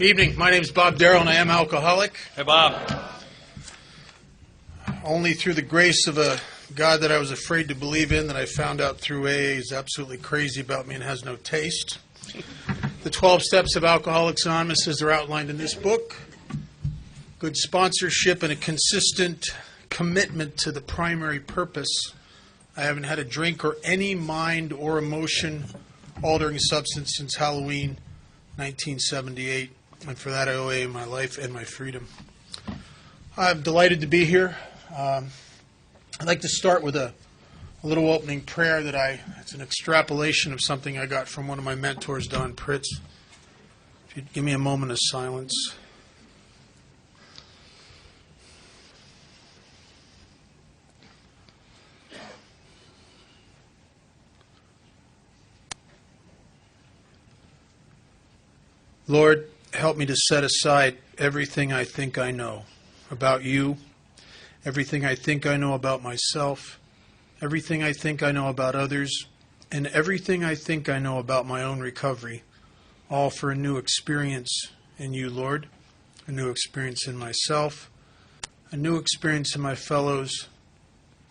Evening. My name is Bob Darrell, and I am alcoholic. Hey, Bob. Only through the grace of a God that I was afraid to believe in that I found out through AA is absolutely crazy about me and has no taste. The 12 steps of Alcoholics Anonymous as they're outlined in this book. Good sponsorship and a consistent commitment to the primary purpose. I haven't had a drink or any mind or emotion altering substance since Halloween 1978. And for that I owe my life and my freedom. I'm delighted to be here. I'd like to start with a little opening prayer it's an extrapolation of something I got from one of my mentors, Don Pritz. If you'd give me a moment of silence. Lord, help me to set aside everything I think I know about you, everything I think I know about myself, everything I think I know about others, and everything I think I know about my own recovery, all for a new experience in you, Lord, a new experience in myself, a new experience in my fellows,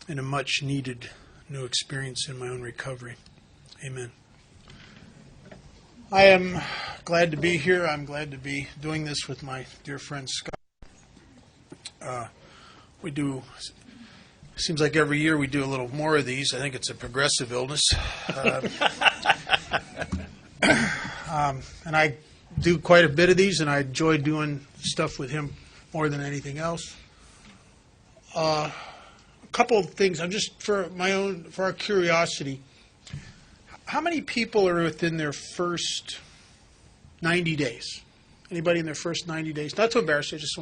and a much-needed new experience in my own recovery. Amen. I am glad to be here. I'm glad to be doing this with my dear friend Scott. Seems like every year we do a little more of these. I think it's a progressive illness. And I do quite a bit of these, and I enjoy doing stuff with him more than anything else. A couple of things, for our curiosity. How many people are within their first 90 days? Anybody in their first 90 days? Not to embarrass you, just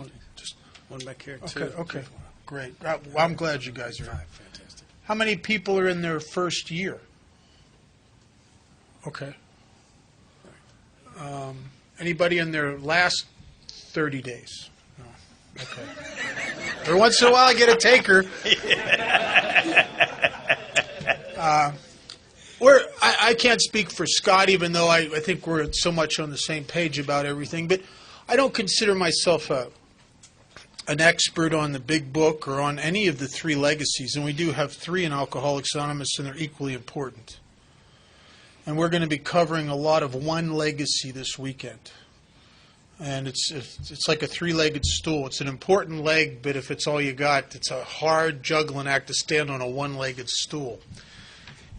One back here, too. Okay, great. I'm glad you guys are in. Fantastic. How many people are in their first year? Okay. Anybody in their last 30 days? No. Okay. Every once in a while I get a taker. I can't speak for Scott, even though I think we're so much on the same page about everything, but I don't consider myself an expert on the big book or on any of the three legacies, and we do have three in Alcoholics Anonymous, and they're equally important. And we're going to be covering a lot of one legacy this weekend. And it's like a three-legged stool. It's an important leg, but if it's all you got, it's a hard juggling act to stand on a one-legged stool.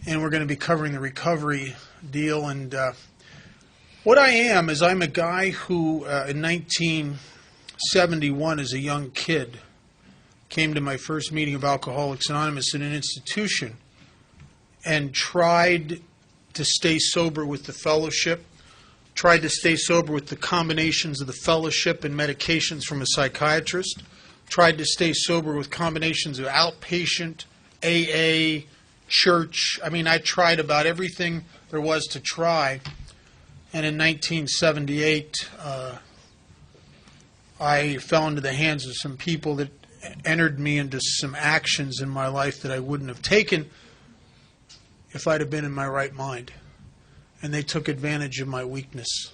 And we're going to be covering the recovery deal. And what I am is I'm a guy who, in 1971, as a young kid, came to my first meeting of Alcoholics Anonymous in an institution and tried to stay sober with the fellowship, tried to stay sober with the combinations of the fellowship and medications from a psychiatrist, tried to stay sober with combinations of outpatient, AA, church. I tried about everything there was to try. And in 1978, I fell into the hands of some people that entered me into some actions in my life that I wouldn't have taken if I'd have been in my right mind. And they took advantage of my weakness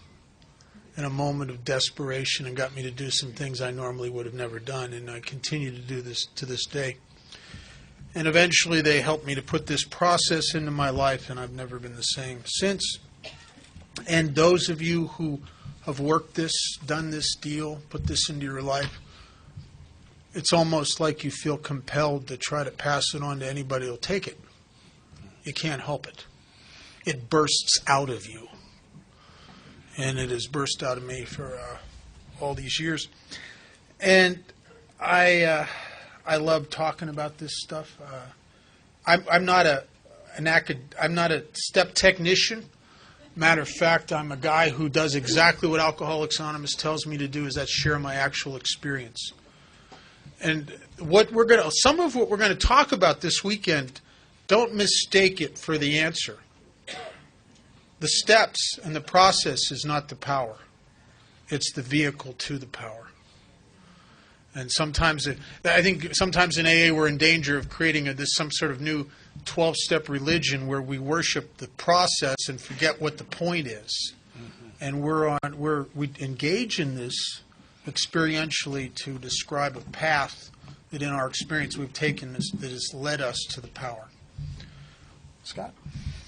in a moment of desperation and got me to do some things I normally would have never done. And I continue to do this to this day. And eventually they helped me to put this process into my life, and I've never been the same since. And those of you who have worked this, done this deal, put this into your life, it's almost like you feel compelled to try to pass it on to anybody who'll take it. You can't help it. It bursts out of you. And it has burst out of me for all these years. And I love talking about this stuff. I'm not a step technician. Matter of fact, I'm a guy who does exactly what Alcoholics Anonymous tells me to do, is that share my actual experience. And some of what we're going to talk about this weekend, don't mistake it for the answer. The steps and the process is not the power. It's the vehicle to the power. And I think sometimes in AA we're in danger of creating some sort of new 12-step religion where we worship the process and forget what the point is. and we engage in this experientially to describe a path that in our experience we've taken that has led us to the power. Scott?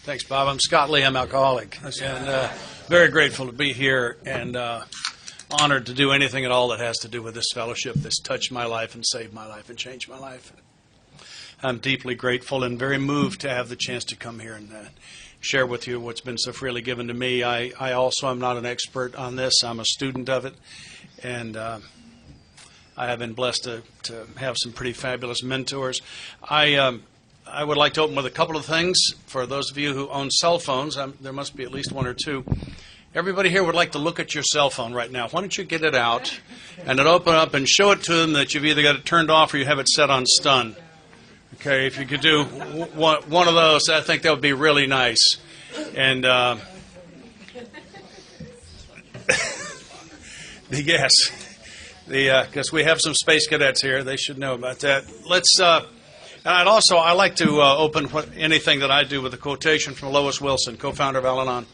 Thanks, Bob. I'm Scott Lee. I'm alcoholic. And very grateful to be here and honored to do anything at all that has to do with this fellowship that's touched my life and saved my life and changed my life. I'm deeply grateful and very moved to have the chance to come here and share with you what's been so freely given to me. I also am not an expert on this. I'm a student of it. And I have been blessed to have some pretty fabulous mentors. I would like to open with a couple of things. For those of you who own cell phones, there must be at least one or two. Everybody here would like to look at your cell phone right now. Why don't you get it out and then open up and show it to them that you've either got it turned off or you have it set on stun. Okay, if you could do one of those, I think that would be really nice. And yes, because we have some space cadets here, they should know about that. And I like to open anything that I do with a quotation from Lois Wilson, co-founder of Al-Anon.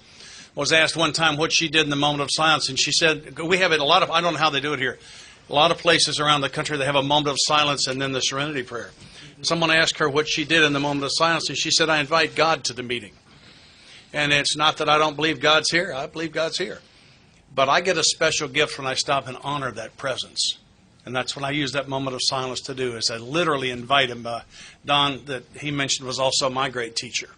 Was asked one time what she did in the moment of silence, and she said, we have it I don't know how they do it here. A lot of places around the country, they have a moment of silence and then the serenity prayer. Someone asked her what she did in the moment of silence, and she said, I invite God to the meeting. And it's not that I don't believe God's here. I believe God's here. But I get a special gift when I stop and honor that presence. And that's what I use that moment of silence to do, is I literally invite him. Don, that he mentioned, was also my great teacher.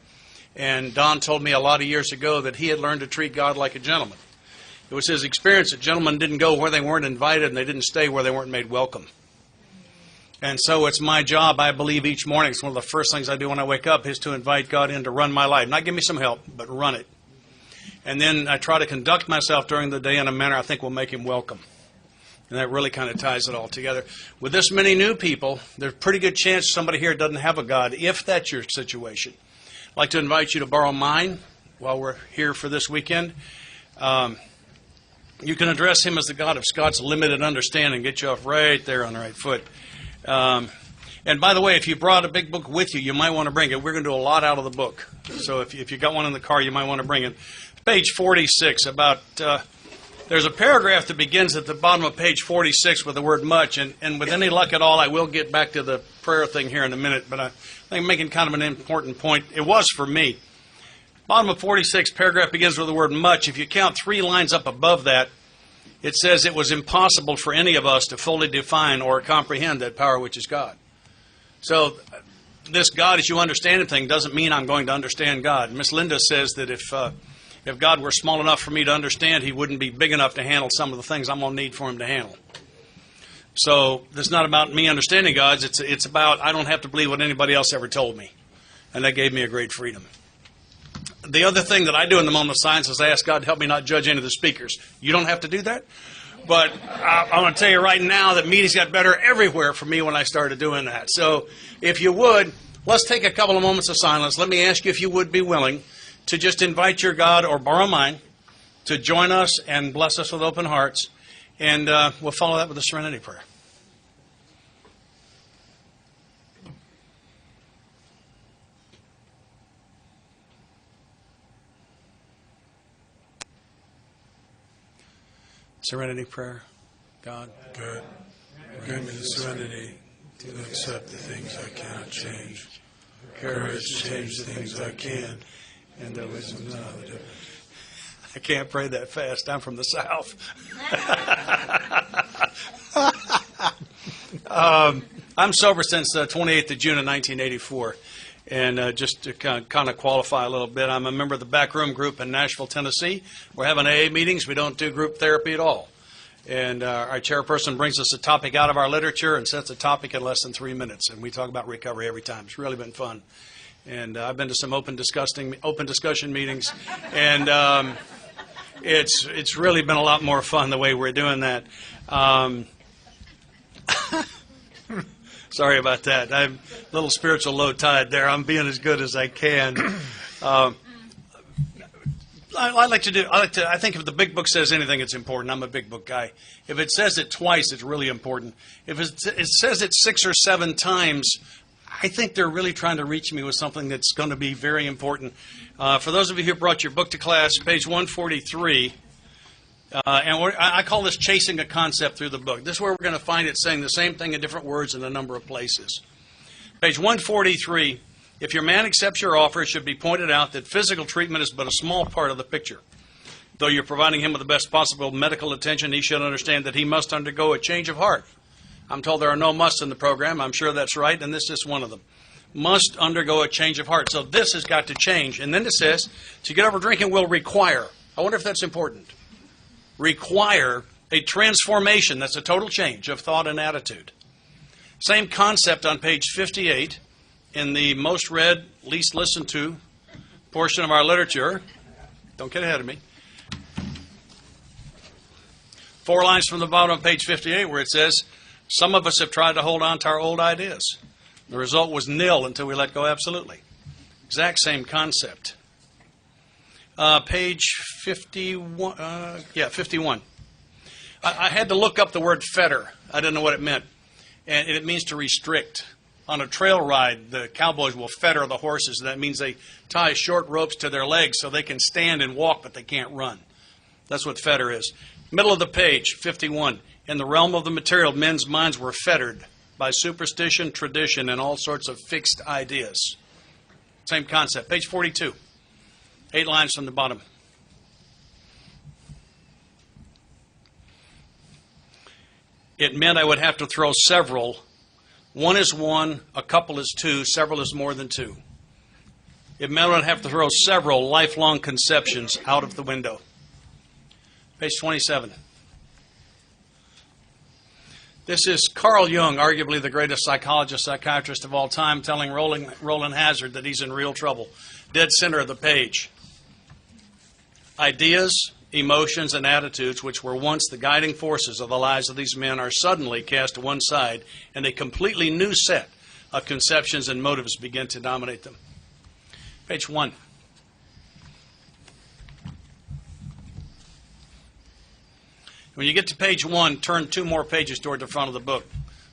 And Don told me a lot of years ago that he had learned to treat God like a gentleman. It was his experience that gentlemen didn't go where they weren't invited and they didn't stay where they weren't made welcome. And so it's my job, I believe, each morning. It's one of the first things I do when I wake up is to invite God in to run my life. Not give me some help, but run it. And then I try to conduct myself during the day in a manner I think will make him welcome. And that really kind of ties it all together. With this many new people, there's a pretty good chance somebody here doesn't have a God, if that's your situation. I'd like to invite you to borrow mine while we're here for this weekend. You can address him as the God of Scott's limited understanding, get you off right there on the right foot. And by the way, if you brought a big book with you, you might want to bring it. We're going to do a lot out of the book. So if you got one in the car, you might want to bring it. Page 46, there's a paragraph that begins at the bottom of page 46 with the word much, and with any luck at all, I will get back to the prayer thing here in a minute, but I think I'm making kind of an important point. It was for me. Bottom of 46, paragraph begins with the word much. If you count 3 lines up above that, it says it was impossible for any of us to fully define or comprehend that power which is God. So this God as you understand it thing doesn't mean I'm going to understand God. Miss Linda says that if God were small enough for me to understand, he wouldn't be big enough to handle some of the things I'm going to need for him to handle. So this is not about me understanding God. It's about I don't have to believe what anybody else ever told me. And that gave me a great freedom. The other thing that I do in the moment of silence is I ask God to help me not judge any of the speakers. You don't have to do that. But I'm going to tell you right now that meetings got better everywhere for me when I started doing that. So if you would, let's take a couple of moments of silence. Let me ask you if you would be willing to just invite your God or borrow mine to join us and bless us with open hearts. And we'll follow that with a serenity prayer. Serenity prayer. God, grant me the serenity to accept the things I cannot change, courage to change the things I can, and the wisdom to know the difference. I can't pray that fast. I'm from the South. I'm sober since the 28th of June of 1984. And just to kind of qualify a little bit, I'm a member of the Backroom Group in Nashville, Tennessee. We're having AA meetings. We don't do group therapy at all. And our chairperson brings us a topic out of our literature and sets a topic in less than 3 minutes. And we talk about recovery every time. It's really been fun. And I've been to some open discussion meetings. And it's really been a lot more fun the way we're doing that. Sorry about that. I'm a little spiritual low tide there. I'm being as good as I can. I think if the big book says anything, it's important. I'm a big book guy. If it says it twice, it's really important. If it says it 6 or 7 times, I think they're really trying to reach me with something that's going to be very important. For those of you who brought your book to class, page 143, I call this chasing a concept through the book. This is where we're going to find it saying the same thing in different words in a number of places. Page 143, if your man accepts your offer, it should be pointed out that physical treatment is but a small part of the picture. Though you're providing him with the best possible medical attention, he should understand that he must undergo a change of heart. I'm told there are no musts in the program. I'm sure that's right, and this is one of them. Must undergo a change of heart. So this has got to change. And then it says, to get over drinking will require. I wonder if that's important. Require a transformation. That's a total change of thought and attitude. Same concept on page 58 in the most read, least listened to portion of our literature. Don't get ahead of me. 4 lines from the bottom of page 58 where it says, some of us have tried to hold on to our old ideas. The result was nil until we let go absolutely. Exact same concept. Page 51. 51. I had to look up the word fetter. I didn't know what it meant. And it means to restrict. On a trail ride, the cowboys will fetter the horses. That means they tie short ropes to their legs so they can stand and walk, but they can't run. That's what fetter is. Middle of the page, 51. In the realm of the material, men's minds were fettered by superstition, tradition, and all sorts of fixed ideas. Same concept. Page 42. 8 lines from the bottom. It meant I would have to throw several. One is one, a couple is two, several is more than two. It meant I would have to throw several lifelong conceptions out of the window. Page 27. This is Carl Jung, arguably the greatest psychologist, psychiatrist of all time, telling Roland Hazard that he's in real trouble. Dead center of the page. Ideas, emotions, and attitudes, which were once the guiding forces of the lives of these men, are suddenly cast to one side, and a completely new set of conceptions and motives begin to dominate them. Page 1. When you get to page 1, turn 2 more pages toward the front of the book.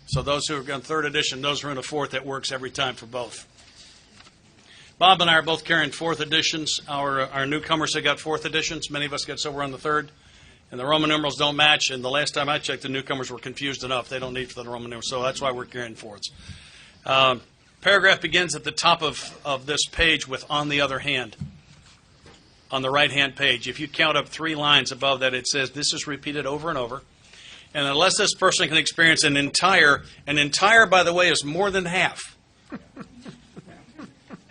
So those who are in 3rd edition, those who are in the 4th, that works every time for both. Bob and I are both carrying 4th editions. Our newcomers have got 4th editions. Many of us get so we're on the 3rd. And the Roman numerals don't match. And the last time I checked, the newcomers were confused enough. They don't need for the Roman numerals. So that's why we're carrying 4ths. Paragraph begins at the top of this page with "on the other hand." On the right-hand page, if you count up 3 lines above that, it says this is repeated over and over. And unless this person can experience an entire, by the way, is more than half.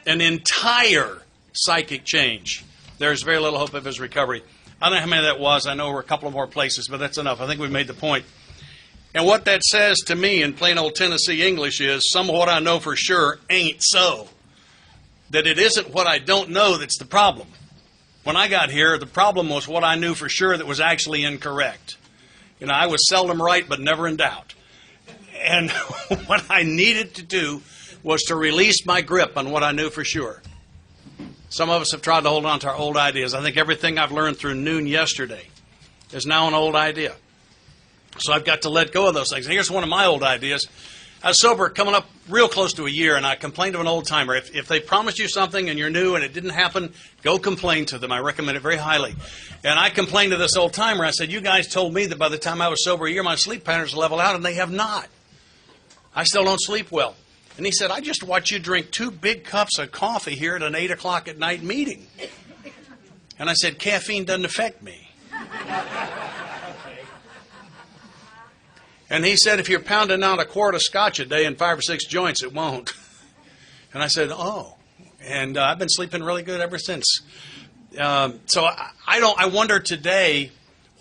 An entire psychic change. There's very little hope of his recovery. I don't know how many that was. I know we're a couple of more places, but that's enough. I think we've made the point. And what that says to me in plain old Tennessee English is some of what I know for sure ain't so. That it isn't what I don't know that's the problem. When I got here, the problem was what I knew for sure that was actually incorrect. I was seldom right, but never in doubt. And what I needed to do was to release my grip on what I knew for sure. Some of us have tried to hold on to our old ideas. I think everything I've learned through noon yesterday is now an old idea. So I've got to let go of those things. And here's one of my old ideas. I was sober coming up real close to a year, and I complained to an old-timer. If they promised you something and you're new and it didn't happen, go complain to them. I recommend it very highly. And I complained to this old-timer. I said, you guys told me that by the time I was sober a year, my sleep patterns level out, and they have not. I still don't sleep well. And he said, I just watched you drink 2 big cups of coffee here at an 8 o'clock at night meeting. And I said, caffeine doesn't affect me. And he said, if you're pounding out a quart of scotch a day and 5 or 6 joints, it won't. And I said, oh. And I've been sleeping really good ever since. So I wonder today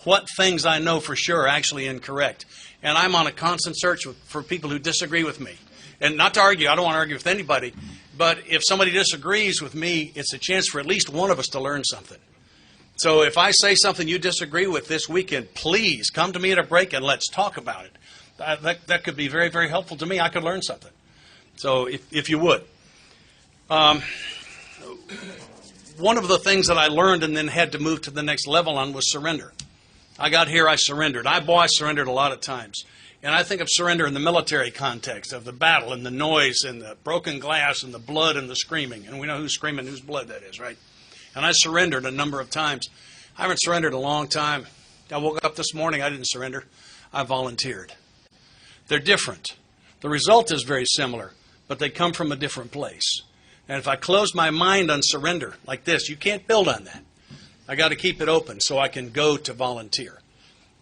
what things I know for sure are actually incorrect. And I'm on a constant search for people who disagree with me. And not to argue, I don't want to argue with anybody. But if somebody disagrees with me, it's a chance for at least one of us to learn something. So if I say something you disagree with this weekend, please come to me at a break and let's talk about it. That could be very, very helpful to me. I could learn something. So if you would. One of the things that I learned and then had to move to the next level on was surrender. I got here, I surrendered. I surrendered a lot of times. And I think of surrender in the military context, of the battle and the noise and the broken glass and the blood and the screaming. And we know who's screaming, whose blood that is, right? And I surrendered a number of times. I haven't surrendered in a long time. I woke up this morning, I didn't surrender. I volunteered. They're different. The result is very similar, but they come from a different place. And if I close my mind on surrender like this, you can't build on that. I got to keep it open so I can go to volunteer.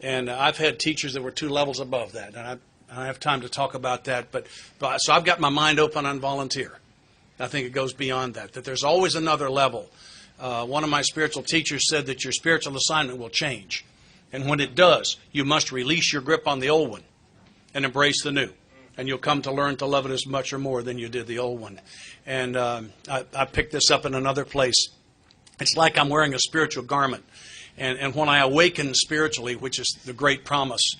And I've had teachers that were 2 levels above that, and I don't have time to talk about that. But so I've got my mind open on volunteer. I think it goes beyond that there's always another level. One of my spiritual teachers said that your spiritual assignment will change. And when it does, you must release your grip on the old one and embrace the new. And you'll come to learn to love it as much or more than you did the old one. And I picked this up in another place. It's like I'm wearing a spiritual garment. And when I awakened spiritually, which is the great promise,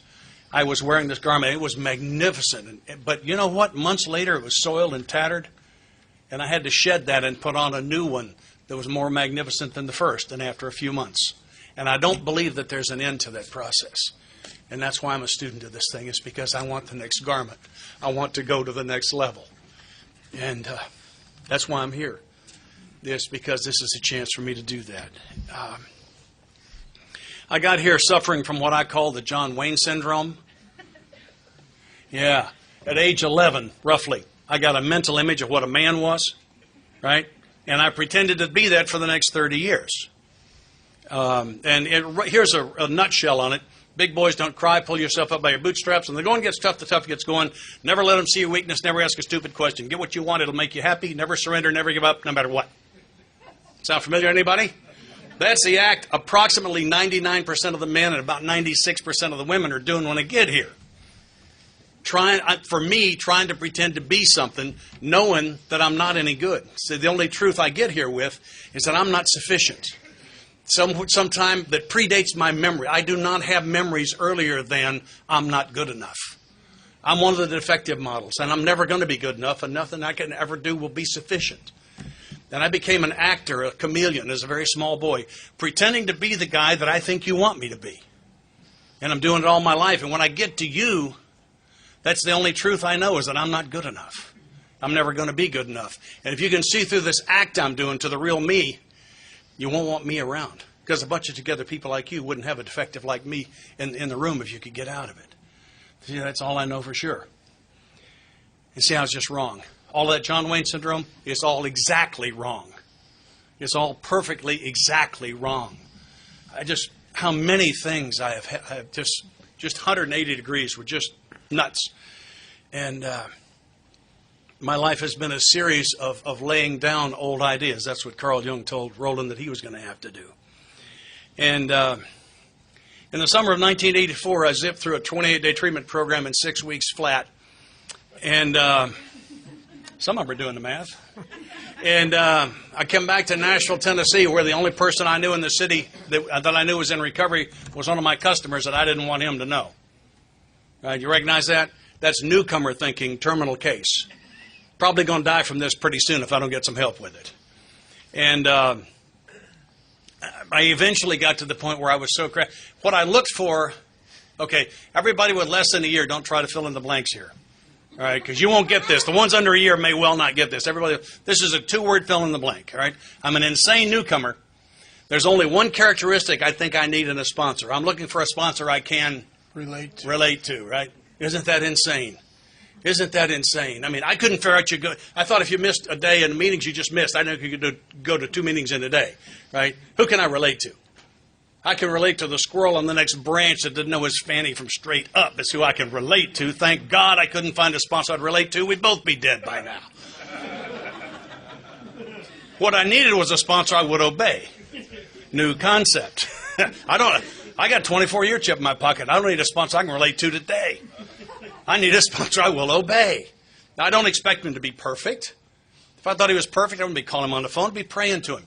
I was wearing this garment. It was magnificent. But you know what? Months later, it was soiled and tattered. And I had to shed that and put on a new one that was more magnificent than the first, and after a few months. And I don't believe that there's an end to that process. And that's why I'm a student of this thing. It's because I want the next garment. I want to go to the next level. And that's why I'm here. It's because this is a chance for me to do that. I got here suffering from what I call the John Wayne syndrome. Yeah. At age 11, roughly, I got a mental image of what a man was, right? And I pretended to be that for the next 30 years. Here's a nutshell on it. Big boys don't cry. Pull yourself up by your bootstraps. When the going gets tough, the tough gets going. Never let them see your weakness. Never ask a stupid question. Get what you want. It'll make you happy. Never surrender. Never give up, no matter what. Sound familiar to anybody? That's the act approximately 99% of the men and about 96% of the women are doing when they get here. Trying to pretend to be something, knowing that I'm not any good. So the only truth I get here with is that I'm not sufficient. Sometime that predates my memory. I do not have memories earlier than I'm not good enough. I'm one of the defective models, and I'm never going to be good enough, and nothing I can ever do will be sufficient. And I became an actor, a chameleon, as a very small boy, pretending to be the guy that I think you want me to be. And I'm doing it all my life. And when I get to you, that's the only truth I know, is that I'm not good enough. I'm never going to be good enough. And if you can see through this act I'm doing to the real me, you won't want me around. Because a bunch of together people like you wouldn't have a defective like me in the room if you could get out of it. See, that's all I know for sure. And see, I was just wrong. All that John Wayne syndrome, it's all exactly wrong. It's all perfectly exactly wrong. How many things I have just 180 degrees were just nuts. And my life has been a series of laying down old ideas. That's what Carl Jung told Roland that he was going to have to do. And in the summer of 1984, I zipped through a 28-day treatment program in 6 weeks flat. And some of them are doing the math. And I came back to Nashville, Tennessee, where the only person I knew in the city that I knew was in recovery was one of my customers that I didn't want him to know. Right, you recognize that? That's newcomer thinking, terminal case. Probably going to die from this pretty soon if I don't get some help with it. And I eventually got to the point where I was so cracked. What I looked for, okay, everybody with less than a year, don't try to fill in the blanks here. All right, because you won't get this. The ones under a year may well not get this. Everybody, this is a 2-word fill in the blank. All right, I'm an insane newcomer. There's only one characteristic I think I need in a sponsor. I'm looking for a sponsor I can relate to. Right? Isn't that insane? Isn't that insane? I mean, I couldn't figure out you go. I thought if you missed a day in the meetings you just missed, I know you could go to 2 meetings in a day. Right? Who can I relate to? I can relate to the squirrel on the next branch that didn't know his fanny from straight up. That's who I can relate to. Thank God I couldn't find a sponsor I'd relate to. We'd both be dead by now. What I needed was a sponsor I would obey. New concept. I got a 24-year chip in my pocket. I don't need a sponsor I can relate to today. I need a sponsor I will obey. Now, I don't expect him to be perfect. If I thought he was perfect, I wouldn't be calling him on the phone. I'd be praying to him.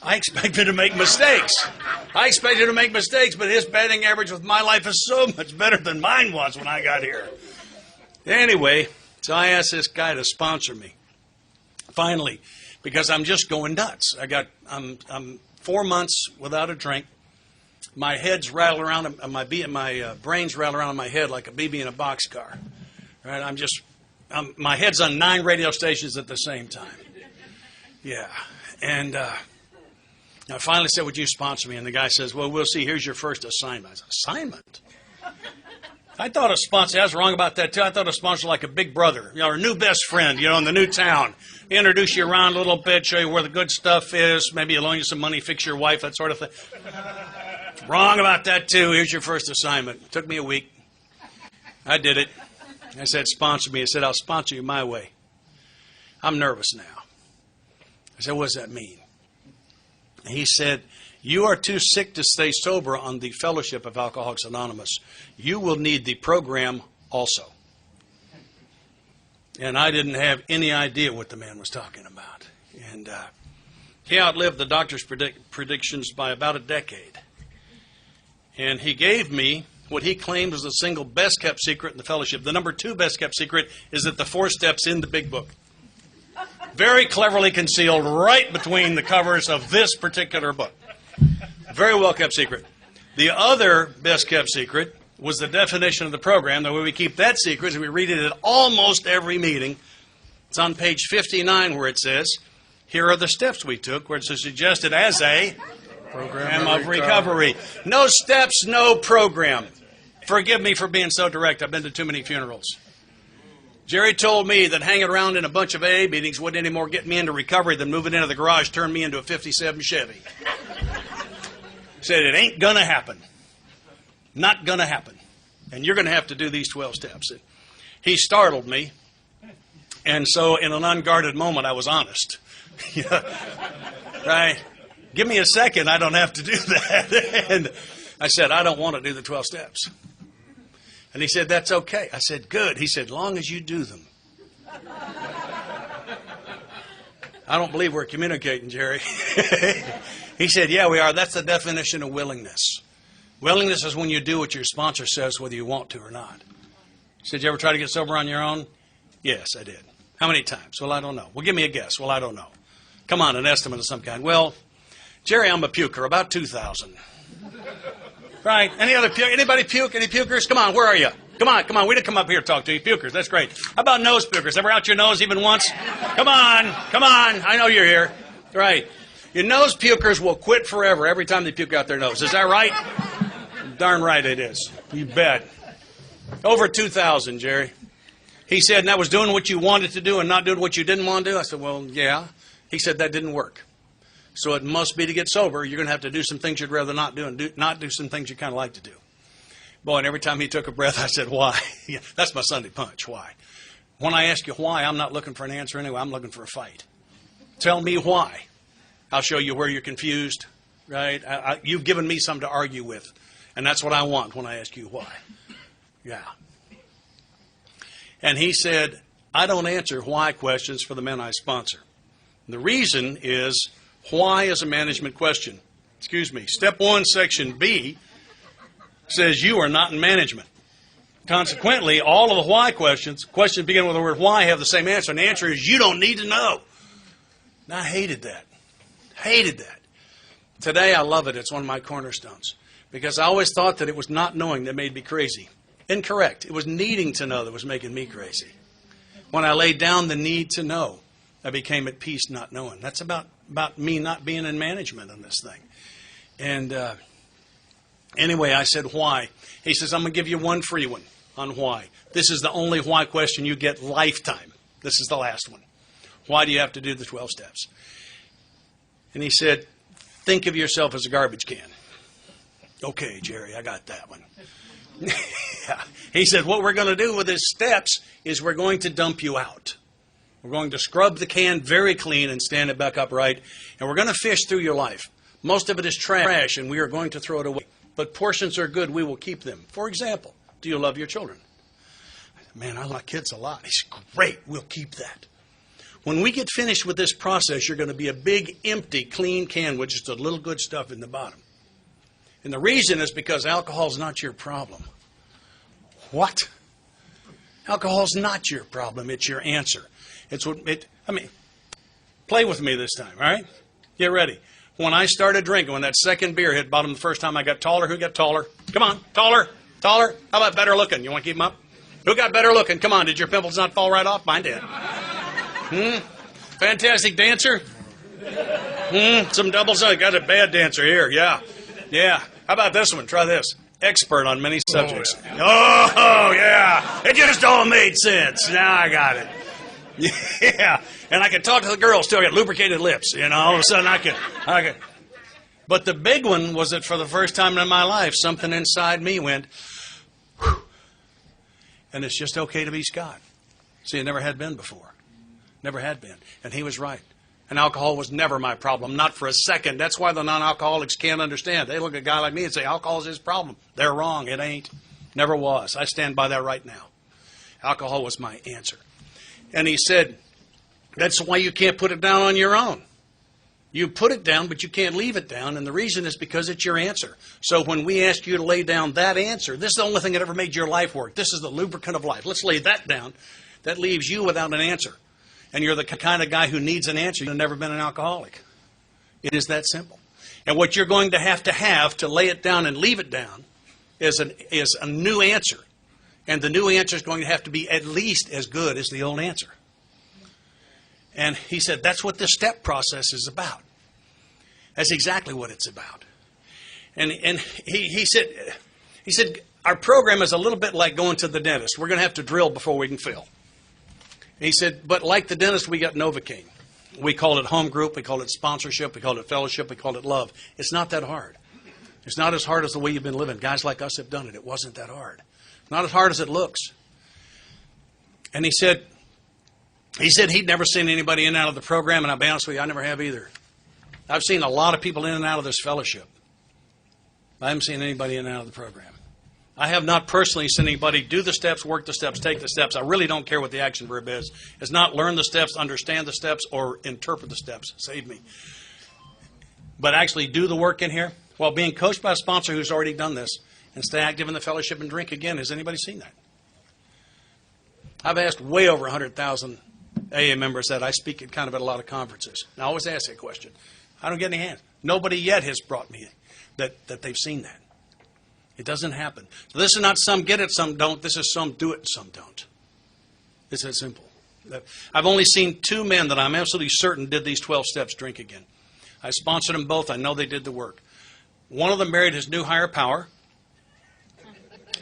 I expect him to make mistakes. But his batting average with my life is so much better than mine was when I got here. Anyway, so I asked this guy to sponsor me. Finally, because I'm just going nuts. I'm 4 months without a drink. My head's rattled around, my brain's rattled around in my head like a BB in a boxcar. Right? My head's on 9 radio stations at the same time. Yeah, and I finally said, would you sponsor me? And the guy says, well, we'll see. Here's your first assignment. I said, assignment? I thought a sponsor, I was wrong about that too. I thought a sponsor like a big brother, or a new best friend, in the new town. Introduce you around a little bit, show you where the good stuff is, maybe loan you some money, fix your wife, that sort of thing. Wrong about that too. Here's your first assignment. It took me a week. I did it. I said, sponsor me. I said, I'll sponsor you my way. I'm nervous now. I said, what does that mean? And he said, you are too sick to stay sober on the Fellowship of Alcoholics Anonymous. You will need the program also. And I didn't have any idea what the man was talking about. And he outlived the doctor's predictions by about a decade. And he gave me what he claimed was the single best-kept secret in the fellowship. The number 2 best-kept secret is that the 4 steps in the big book. Very cleverly concealed right between the covers of this particular book. Very well-kept secret. The other best-kept secret was the definition of the program. The way we keep that secret is we read it at almost every meeting. It's on page 59 where it says, here are the steps we took, where it's suggested as a program of recovery. No steps, no program. Forgive me for being so direct. I've been to too many funerals. Jerry told me that hanging around in a bunch of AA meetings wouldn't anymore get me into recovery than moving into the garage turned me into a 57 Chevy. Said it ain't going to happen. Not going to happen. And you're going to have to do these 12 steps. He startled me. And so in an unguarded moment, I was honest. Right? Give me a second. I don't have to do that. And I said, I don't want to do the 12 steps. And he said, that's okay. I said, good. He said, long as you do them. I don't believe we're communicating, Jerry. He said, yeah, we are. That's the definition of willingness. Willingness is when you do what your sponsor says, whether you want to or not. He said, you ever try to get sober on your own? Yes, I did. How many times? Well, I don't know. Well, give me a guess. Well, I don't know. Come on, an estimate of some kind. Well, Jerry, I'm a puker, about 2,000. Right? Anybody puke? Any pukers? Come on, where are you? Come on. We didn't come up here to talk to you. Pukers, that's great. How about nose pukers? Ever out your nose even once? Come on. I know you're here. Right. Your nose pukers will quit forever every time they puke out their nose. Is that right? Darn right it is. You bet. Over 2,000, Jerry. He said, and that was doing what you wanted to do and not doing what you didn't want to do? I said, well, yeah. He said, that didn't work. So it must be to get sober, you're going to have to do some things you'd rather not do and not do some things you kind of like to do. Boy, and every time he took a breath, I said, why? Yeah, that's my Sunday punch, why? When I ask you why, I'm not looking for an answer anyway. I'm looking for a fight. Tell me why. I'll show you where you're confused, right? You've given me something to argue with, and that's what I want when I ask you why. Yeah. And he said, I don't answer why questions for the men I sponsor. The reason is, why is a management question. Step 1, section B says you are not in management. Consequently, all of the why questions beginning with the word why, have the same answer. And the answer is you don't need to know. And I hated that. Today I love it. It's one of my cornerstones. Because I always thought that it was not knowing that made me crazy. Incorrect. It was needing to know that was making me crazy. When I laid down the need to know, I became at peace not knowing. That's about me not being in management on this thing. And anyway, I said, why? He says, I'm going to give you one free one on why. This is the only why question you get lifetime. This is the last one. Why do you have to do the 12 steps? And he said, think of yourself as a garbage can. Okay, Jerry, I got that one. Yeah. He said, what we're going to do with his steps is we're going to dump you out. We're going to scrub the can very clean and stand it back upright, and we're going to fish through your life. Most of it is trash, and we are going to throw it away. But portions are good. We will keep them. For example, do you love your children? Man, I like kids a lot. He's great. We'll keep that. When we get finished with this process, you're going to be a big, empty, clean can with just a little good stuff in the bottom. And the reason is because alcohol is not your problem. What? Alcohol is not your problem. It's your answer. Play with me this time, all right? Get ready. When I started drinking, when that second beer hit bottom the first time, I got taller. Who got taller? Come on, taller. How about better looking? You want to keep them up? Who got better looking? Come on, did your pimples not fall right off? Mine did. Fantastic dancer? Some doubles. I got a bad dancer here. Yeah. How about this one? Try this. Expert on many subjects. Oh, yeah. It just all made sense. Now I got it. Yeah. And I can talk to the girls too. I got lubricated lips. All of a sudden I can. But the big one was that for the first time in my life, something inside me went, whew, and it's just okay to be Scott. See, it never had been before. Never had been. And he was right. And alcohol was never my problem, not for a second. That's why the non-alcoholics can't understand. They look at a guy like me and say, alcohol is his problem. They're wrong. It ain't. Never was. I stand by that right now. Alcohol was my answer. And he said, that's why you can't put it down on your own. You put it down, but you can't leave it down, and the reason is because it's your answer. So when we ask you to lay down that answer, this is the only thing that ever made your life work. This is the lubricant of life. Let's lay that down. That leaves you without an answer. And you're the kind of guy who needs an answer. You've never been an alcoholic. It is that simple. And what you're going to have to lay it down and leave it down is a new answer. And the new answer is going to have to be at least as good as the old answer. And he said, that's what this step process is about. That's exactly what it's about. And he said, our program is a little bit like going to the dentist. We're going to have to drill before we can fill. And he said, but like the dentist, we got Novocaine. We called it home group. We called it sponsorship. We called it fellowship. We called it love. It's not that hard. It's not as hard as the way you've been living. Guys like us have done it. It wasn't that hard. Not as hard as it looks. And he said he'd never seen anybody in and out of the program, and I'll be honest with you, I never have either. I've seen a lot of people in and out of this fellowship. I haven't seen anybody in and out of the program. I have not personally seen anybody do the steps, work the steps, take the steps. I really don't care what the action verb is. It's not learn the steps, understand the steps, or interpret the steps. Save me. But actually do the work in here while being coached by a sponsor who's already done this and stay active in the fellowship and drink again. Has anybody seen that? I've asked way over 100,000 AA members that. I speak at a lot of conferences. And I always ask that question. I don't get any hands. Nobody yet has brought me that they've seen that. It doesn't happen. So this is not some get it, some don't. This is some do it, some don't. It's that simple. I've only seen two men that I'm absolutely certain did these 12 steps drink again. I sponsored them both. I know they did the work. One of them married his new higher power.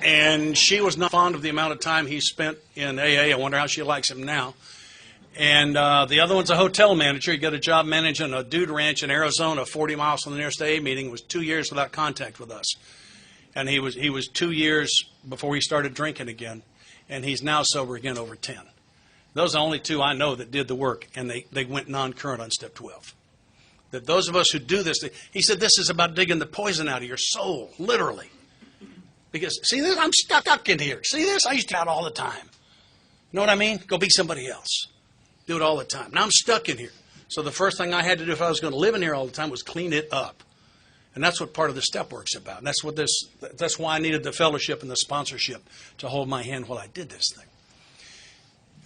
And she was not fond of the amount of time he spent in AA. I wonder how she likes him now. And the other one's a hotel manager. He got a job managing a dude ranch in Arizona, 40 miles from the nearest AA meeting. It was 2 years without contact with us. And he was 2 years before he started drinking again. And he's now sober again over 10. Those are the only two I know that did the work, and they went non-current on step 12. That those of us who do this, he said this is about digging the poison out of your soul, literally. Because, see this? I'm stuck in here. See this? I used to do that all the time. You know what I mean? Go be somebody else. Do it all the time. Now I'm stuck in here. So the first thing I had to do if I was going to live in here all the time was clean it up. And that's what part of the step work's about. And that's why I needed the fellowship and the sponsorship to hold my hand while I did this thing.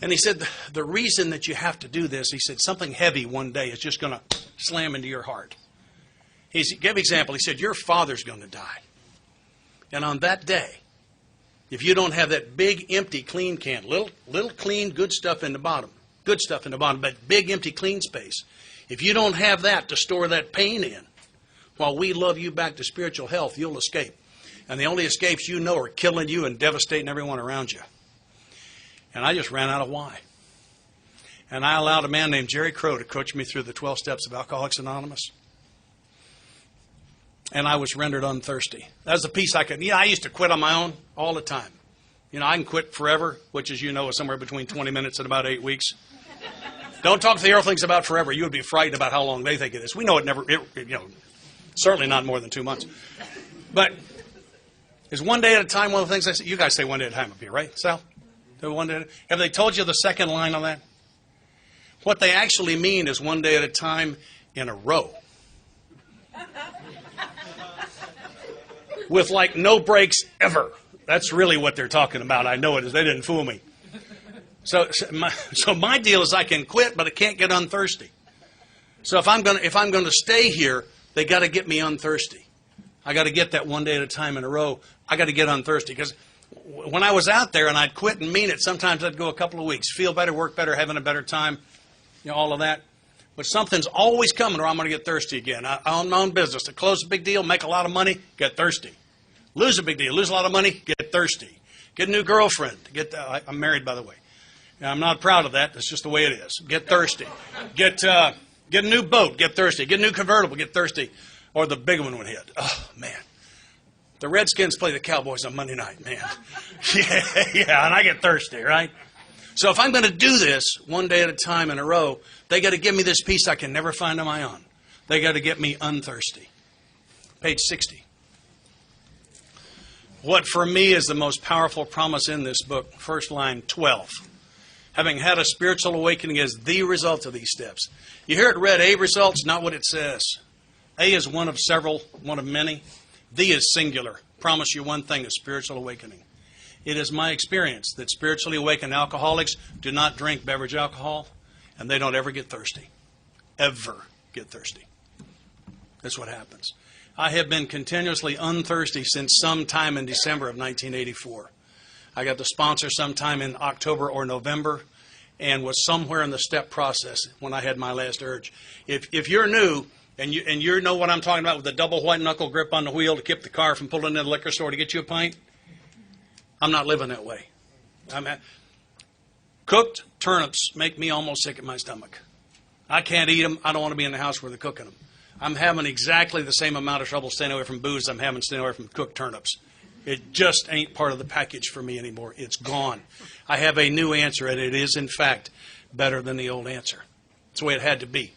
And he said, the reason that you have to do this, he said, something heavy one day is just going to slam into your heart. He gave an example. He said, your father's going to die. And on that day, if you don't have that big, empty, clean can, little clean, good stuff in the bottom, but big, empty, clean space, if you don't have that to store that pain in, while we love you back to spiritual health, you'll escape. And the only escapes you know are killing you and devastating everyone around you. And I just ran out of why. And I allowed a man named Jerry Crow to coach me through the 12 steps of Alcoholics Anonymous. And I was rendered unthirsty. That was the piece I could. I used to quit on my own all the time. I can quit forever, which, as you know, is somewhere between 20 minutes and about 8 weeks. Don't talk to the Earthlings about forever. You would be frightened about how long they think it is. We know it never, certainly not more than 2 months. But is one day at a time one of the things I say? You guys say one day at a time up here, right, Sal? Have they told you the second line on that? What they actually mean is one day at a time in a row. With no breaks ever. That's really what they're talking about. I know it is. They didn't fool me. So my deal is I can quit, but I can't get unthirsty. So if I'm going to stay here, they got to get me unthirsty. I got to get that one day at a time in a row. I got to get unthirsty because when I was out there and I'd quit and mean it, sometimes I'd go a couple of weeks, feel better, work better, having a better time, all of that. But something's always coming or I'm going to get thirsty again. I own my own business. To close a big deal, make a lot of money, get thirsty. Lose a big deal, lose a lot of money, get thirsty. Get a new girlfriend. I'm married, by the way. And I'm not proud of that. That's just the way it is. Get thirsty. Get a new boat, get thirsty. Get a new convertible, get thirsty. Or the big one would hit. Oh, man. The Redskins play the Cowboys on Monday night, man. Yeah, and I get thirsty, right? So if I'm going to do this one day at a time in a row, they got to give me this peace I can never find on my own. They got to get me unthirsty. Page 60. What for me is the most powerful promise in this book, first line 12. Having had a spiritual awakening is the result of these steps. You hear it read, A results, not what it says. A is one of several, one of many. The is singular. Promise you one thing, a spiritual awakening. It is my experience that spiritually awakened alcoholics do not drink beverage alcohol, and they don't ever get thirsty. Ever get thirsty. That's what happens. I have been continuously unthirsty since sometime in December of 1984. I got the sponsor sometime in October or November and was somewhere in the step process when I had my last urge. If you're new and you know what I'm talking about with the double white knuckle grip on the wheel to keep the car from pulling in the liquor store to get you a pint, I'm not living that way. Cooked turnips make me almost sick at my stomach. I can't eat them. I don't want to be in the house where they're cooking them. I'm having exactly the same amount of trouble staying away from booze I'm having staying away from cooked turnips. It just ain't part of the package for me anymore. It's gone. I have a new answer, and it is, in fact, better than the old answer. It's the way it had to be.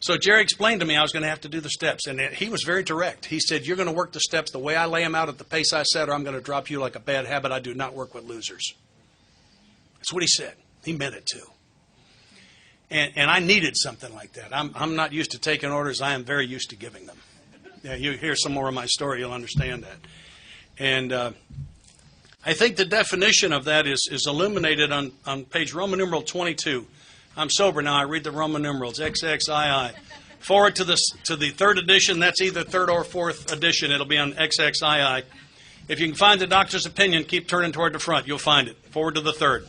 So Jerry explained to me I was going to have to do the steps, and he was very direct. He said, you're going to work the steps the way I lay them out at the pace I set, or I'm going to drop you like a bad habit. I do not work with losers. That's what he said. He meant it too. And I needed something like that. I'm not used to taking orders. I am very used to giving them. Yeah, you hear some more of my story, you'll understand that. And I think the definition of that is illuminated on page Roman numeral 22. I'm sober now. I read the Roman numerals, XXII. Forward to the third edition. That's either third or fourth edition. It'll be on XXII. If you can find the doctor's opinion, keep turning toward the front. You'll find it. Forward to the third.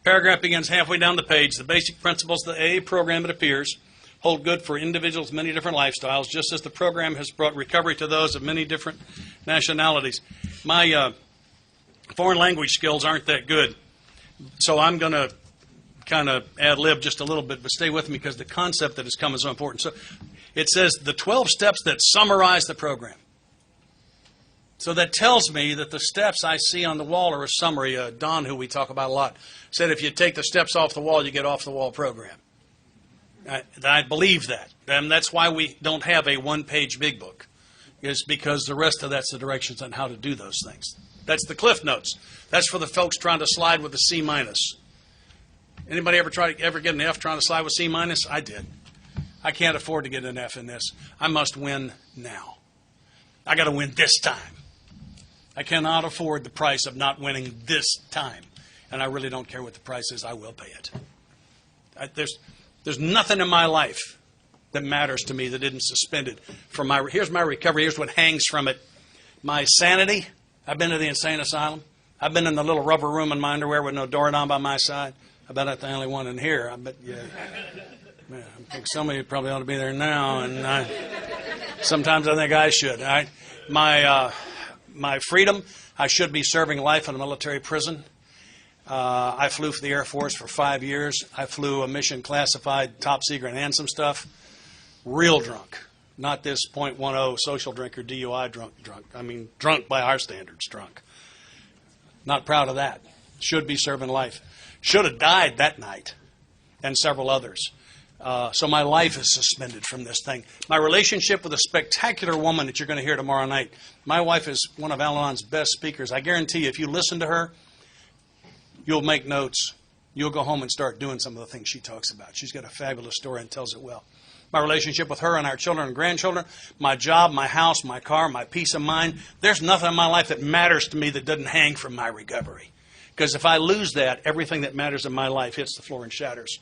Paragraph begins halfway down the page. The basic principles of the AA program, it appears, hold good for individuals of many different lifestyles, just as the program has brought recovery to those of many different nationalities. My foreign language skills aren't that good, so I'm going to kind of ad-lib just a little bit, but stay with me because the concept that has come is so important. So it says the 12 steps that summarize the program. So that tells me that the steps I see on the wall are a summary. Don, who we talk about a lot, said if you take the steps off the wall, you get off the wall program. I believe that. And that's why we don't have a one-page big book, is because the rest of that's the directions on how to do those things. That's the Cliff Notes. That's for the folks trying to slide with a C-. Anybody ever get an F trying to slide with C-? I did. I can't afford to get an F in this. I must win now. I got to win this time. I cannot afford the price of not winning this time. And I really don't care what the price is. I will pay it. There's nothing in my life that matters to me that isn't suspended from here's my recovery. Here's what hangs from it. My sanity. I've been to the insane asylum. I've been in the little rubber room in my underwear with no doorknob by my side. I bet I'm the only one in here. I bet, yeah. Man, I think some of you probably ought to be there now, and sometimes I think I should. All right? My freedom, I should be serving life in a military prison. I flew for the Air Force for 5 years. I flew a mission classified, top secret, and some stuff. Real drunk. Not this .10 social drinker, DUI drunk. I mean, drunk by our standards, drunk. Not proud of that. Should be serving life. Should have died that night, and several others. So my life is suspended from this thing. My relationship with a spectacular woman that you're going to hear tomorrow night. My wife is one of Al-Anon's best speakers. I guarantee you, if you listen to her, you'll make notes. You'll go home and start doing some of the things she talks about. She's got a fabulous story and tells it well. My relationship with her and our children and grandchildren, my job, my house, my car, my peace of mind. There's nothing in my life that matters to me that doesn't hang from my recovery. Because if I lose that, everything that matters in my life hits the floor and shatters.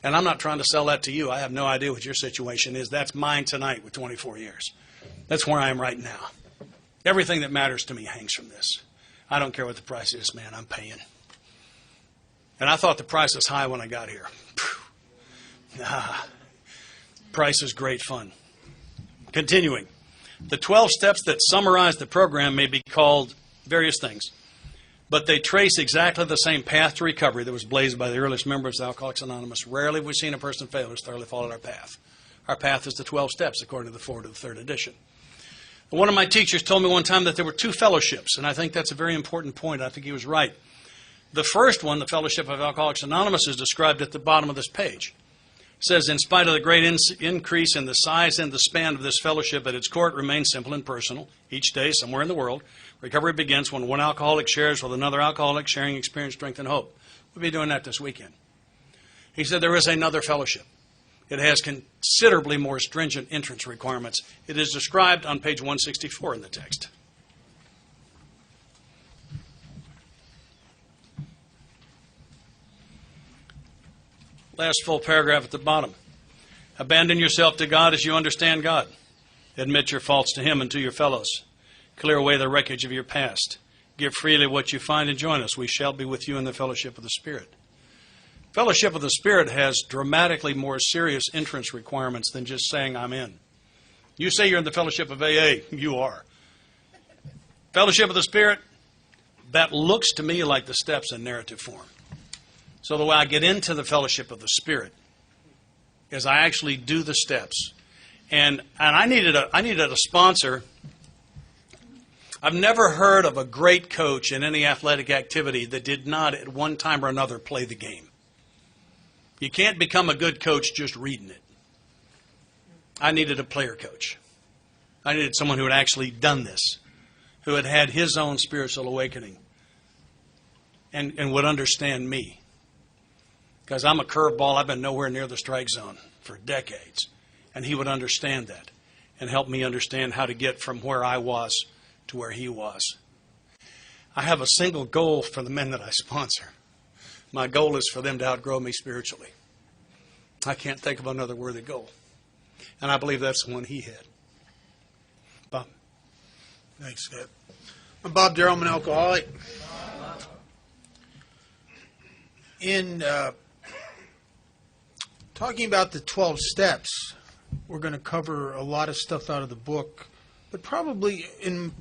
And I'm not trying to sell that to you. I have no idea what your situation is. That's mine tonight with 24 years. That's where I am right now. Everything that matters to me hangs from this. I don't care what the price is, man. I'm paying. And I thought the price was high when I got here. Price is great fun. Continuing. The 12 steps that summarize the program may be called various things, but they trace exactly the same path to recovery that was blazed by the earliest members of Alcoholics Anonymous. Rarely have we seen a person fail who's thoroughly followed our path. Our path is the 12 steps, according to the foreword of the third edition. One of my teachers told me one time that there were 2 fellowships, and I think that's a very important point. I think he was right. The first one, the Fellowship of Alcoholics Anonymous, is described at the bottom of this page. It says, in spite of the great increase in the size and the span of this fellowship, at its core it remains simple and personal. Each day, somewhere in the world, recovery begins when one alcoholic shares with another alcoholic, sharing experience, strength, and hope. We'll be doing that this weekend. He said there is another fellowship. It has considerably more stringent entrance requirements. It is described on page 164 in the text. Last full paragraph at the bottom. Abandon yourself to God as you understand God. Admit your faults to Him and to your fellows. Clear away the wreckage of your past. Give freely what you find and join us. We shall be with you in the fellowship of the Spirit. Fellowship of the Spirit has dramatically more serious entrance requirements than just saying I'm in. You say you're in the fellowship of AA, you are. Fellowship of the Spirit, that looks to me like the steps in narrative form. So the way I get into the fellowship of the Spirit is I actually do the steps. And I needed a sponsor. I've never heard of a great coach in any athletic activity that did not at one time or another play the game. You can't become a good coach just reading it. I needed a player coach. I needed someone who had actually done this, who had had his own spiritual awakening and would understand me. Because I'm a curveball. I've been nowhere near the strike zone for decades. And he would understand that and help me understand how to get from where I was to where he was. I have a single goal for the men that I sponsor. My goal is for them to outgrow me spiritually. I can't think of another worthy goal. And I believe that's the one he had. Bob. Thanks, Ed. I'm Bob Darrell. I'm an alcoholic. In talking about the 12 steps, we're going to cover a lot of stuff out of the book, but probably, in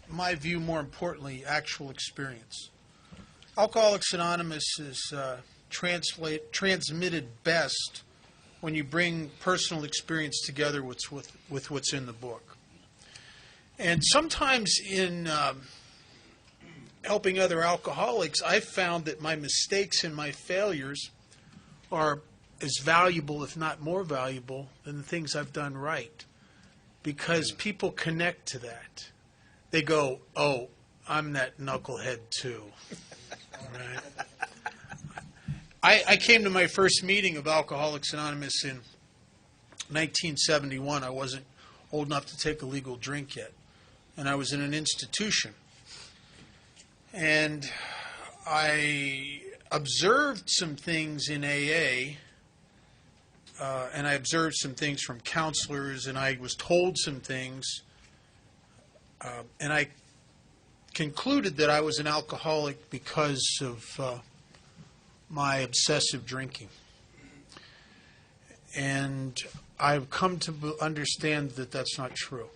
my view, more importantly, actual experience. Alcoholics Anonymous is transmitted best when you bring personal experience together with what's in the book. And sometimes in helping other alcoholics, I've found that my mistakes and my failures are as valuable, if not more valuable, than the things I've done right. Because people connect to that. They go, oh, I'm that knucklehead too. Right? I came to my first meeting of Alcoholics Anonymous in 1971. I wasn't old enough to take a legal drink yet. And I was in an institution. And I observed some things in AA, and I observed some things from counselors, and I was told some things, and I concluded that I was an alcoholic because of my obsessive drinking. And I've come to understand that that's not true.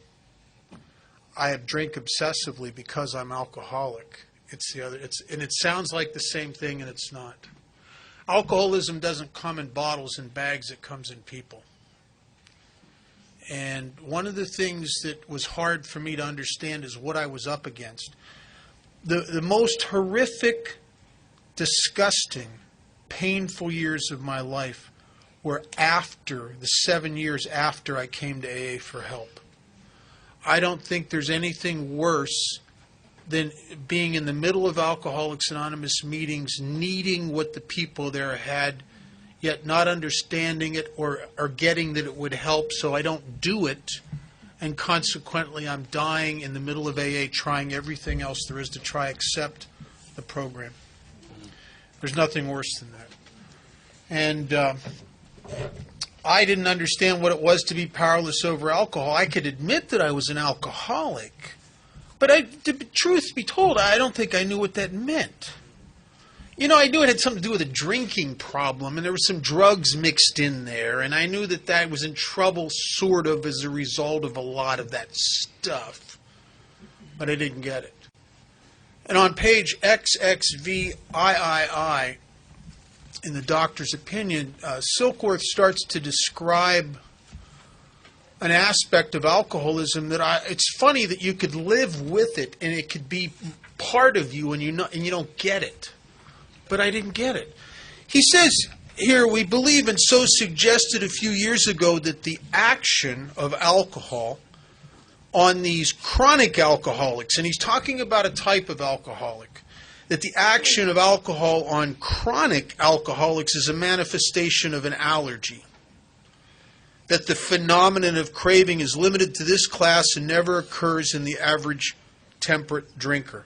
I drink obsessively because I'm alcoholic. And it sounds like the same thing, and it's not. Alcoholism doesn't come in bottles and bags, it comes in people. And one of the things that was hard for me to understand is what I was up against. The most horrific, disgusting, painful years of my life were after, the 7 years after I came to AA for help. I don't think there's anything worse than being in the middle of Alcoholics Anonymous meetings, needing what the people there had, yet not understanding it or getting that it would help, so I don't do it, and consequently I'm dying in the middle of AA trying everything else there is to try accept the program. There's nothing worse than that. And I didn't understand what it was to be powerless over alcohol. I could admit that I was an alcoholic, but truth be told, I don't think I knew what that meant. I knew it had something to do with a drinking problem, and there was some drugs mixed in there, and I knew that was in trouble sort of as a result of a lot of that stuff. But I didn't get it. And on page XXVIII, in the doctor's opinion, Silkworth starts to describe an aspect of alcoholism that it's funny that you could live with it and it could be part of you and you don't get it. But I didn't get it. He says here, we believe and so suggested a few years ago that the action of alcohol on these chronic alcoholics, and he's talking about a type of alcoholic, that the action of alcohol on chronic alcoholics is a manifestation of an allergy. That the phenomenon of craving is limited to this class and never occurs in the average temperate drinker.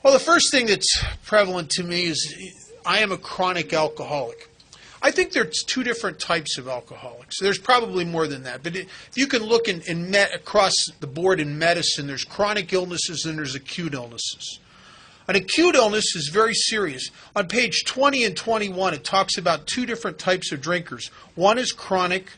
Well, the first thing that's prevalent to me is I am a chronic alcoholic. I think there's two different types of alcoholics. There's probably more than that. But if you can look across the board in medicine, there's chronic illnesses and there's acute illnesses. An acute illness is very serious. On page 20 and 21, it talks about two different types of drinkers. One is chronic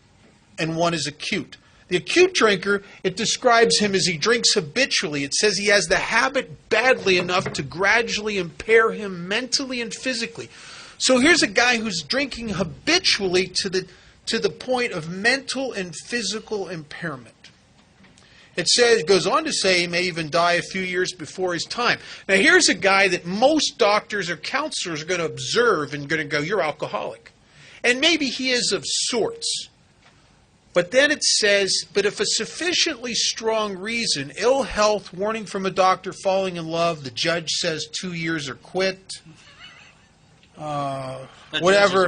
and one is acute. The acute drinker, it describes him as he drinks habitually. It says he has the habit badly enough to gradually impair him mentally and physically. So here's a guy who's drinking habitually to the point of mental and physical impairment. It goes on to say he may even die a few years before his time. Now here's a guy that most doctors or counselors are going to observe and going to go, you're alcoholic. And maybe he is of sorts. But then it says, but if a sufficiently strong reason, ill health, warning from a doctor, falling in love, the judge says 2 years or quit, whatever,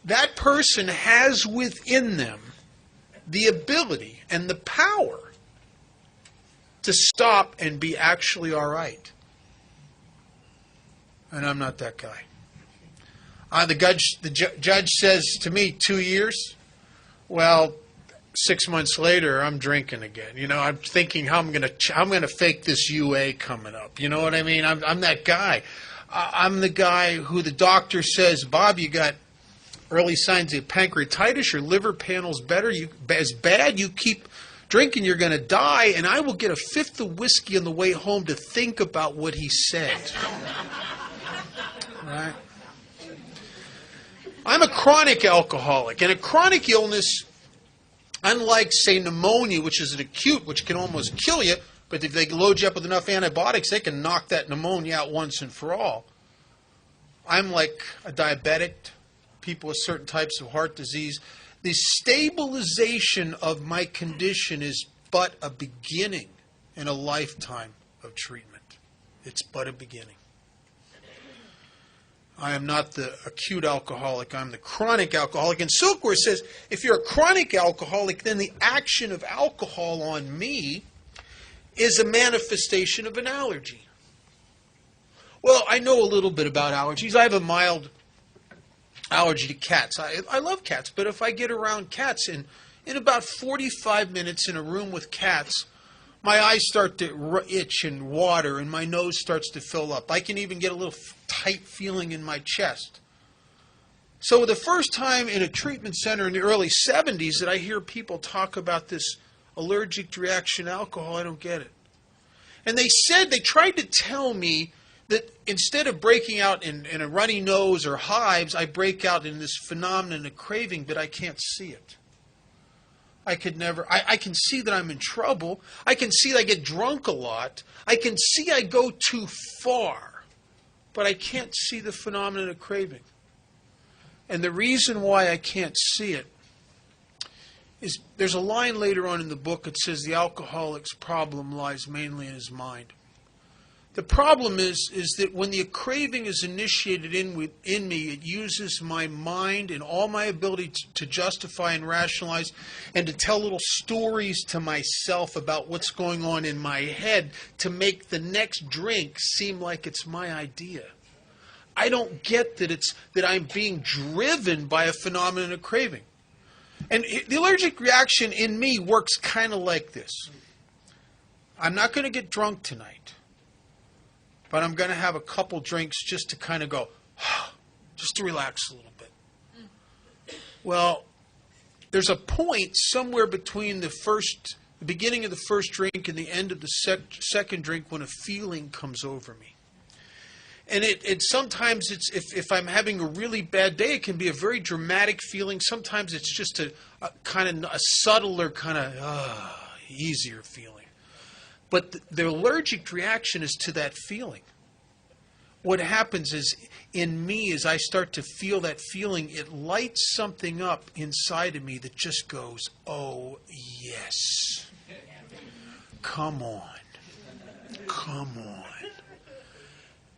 that person has within them the ability and the power to stop and be actually all right. And I'm not that guy. The judge says to me, 2 years. Well, 6 months later, I'm drinking again. I'm thinking how I'm gonna fake this UA coming up. You know what I mean? I'm that guy. I'm the guy who the doctor says, Bob, you got early signs of pancreatitis. Your liver panel's better. As bad. You keep drinking, you're going to die. And I will get a fifth of whiskey on the way home to think about what he said. Right? I'm a chronic alcoholic, and a chronic illness, unlike, say, pneumonia, which is an acute, which can almost kill you, but if they load you up with enough antibiotics, they can knock that pneumonia out once and for all. I'm like a diabetic, people with certain types of heart disease. The stabilization of my condition is but a beginning in a lifetime of treatment. It's but a beginning. I am not the acute alcoholic. I'm the chronic alcoholic. And Silkworth says, if you're a chronic alcoholic, then the action of alcohol on me is a manifestation of an allergy. Well, I know a little bit about allergies. I have a mild allergy to cats. I love cats, but if I get around cats, in about 45 minutes in a room with cats, my eyes start to itch and water, and my nose starts to fill up. I can even get a little tight feeling in my chest. So the first time in a treatment center in the early 70s that I hear people talk about this allergic reaction to alcohol, I don't get it. And they tried to tell me that instead of breaking out in a runny nose or hives, I break out in this phenomenon of craving, but I can't see it. I can see that I'm in trouble. I can see that I get drunk a lot. I can see I go too far. But I can't see the phenomenon of craving. And the reason why I can't see it is there's a line later on in the book that says the alcoholic's problem lies mainly in his mind. The problem is that when the craving is initiated in me, it uses my mind and all my ability to justify and rationalize and to tell little stories to myself about what's going on in my head to make the next drink seem like it's my idea. I don't get that I'm being driven by a phenomenon of craving. And the allergic reaction in me works kind of like this. I'm not going to get drunk tonight. but I'm going to have a couple drinks just to kind of go, just to relax a little bit. Well, there's a point somewhere between the beginning of the first drink and the end of the second drink when a feeling comes over me. And it sometimes it's if I'm having a really bad day, it can be a very dramatic feeling. Sometimes it's just a kind of a subtler kind of easier feeling. But the allergic reaction is to that feeling. What happens is in me as I start to feel that feeling, it lights something up inside of me that just goes, oh yes, come on, come on.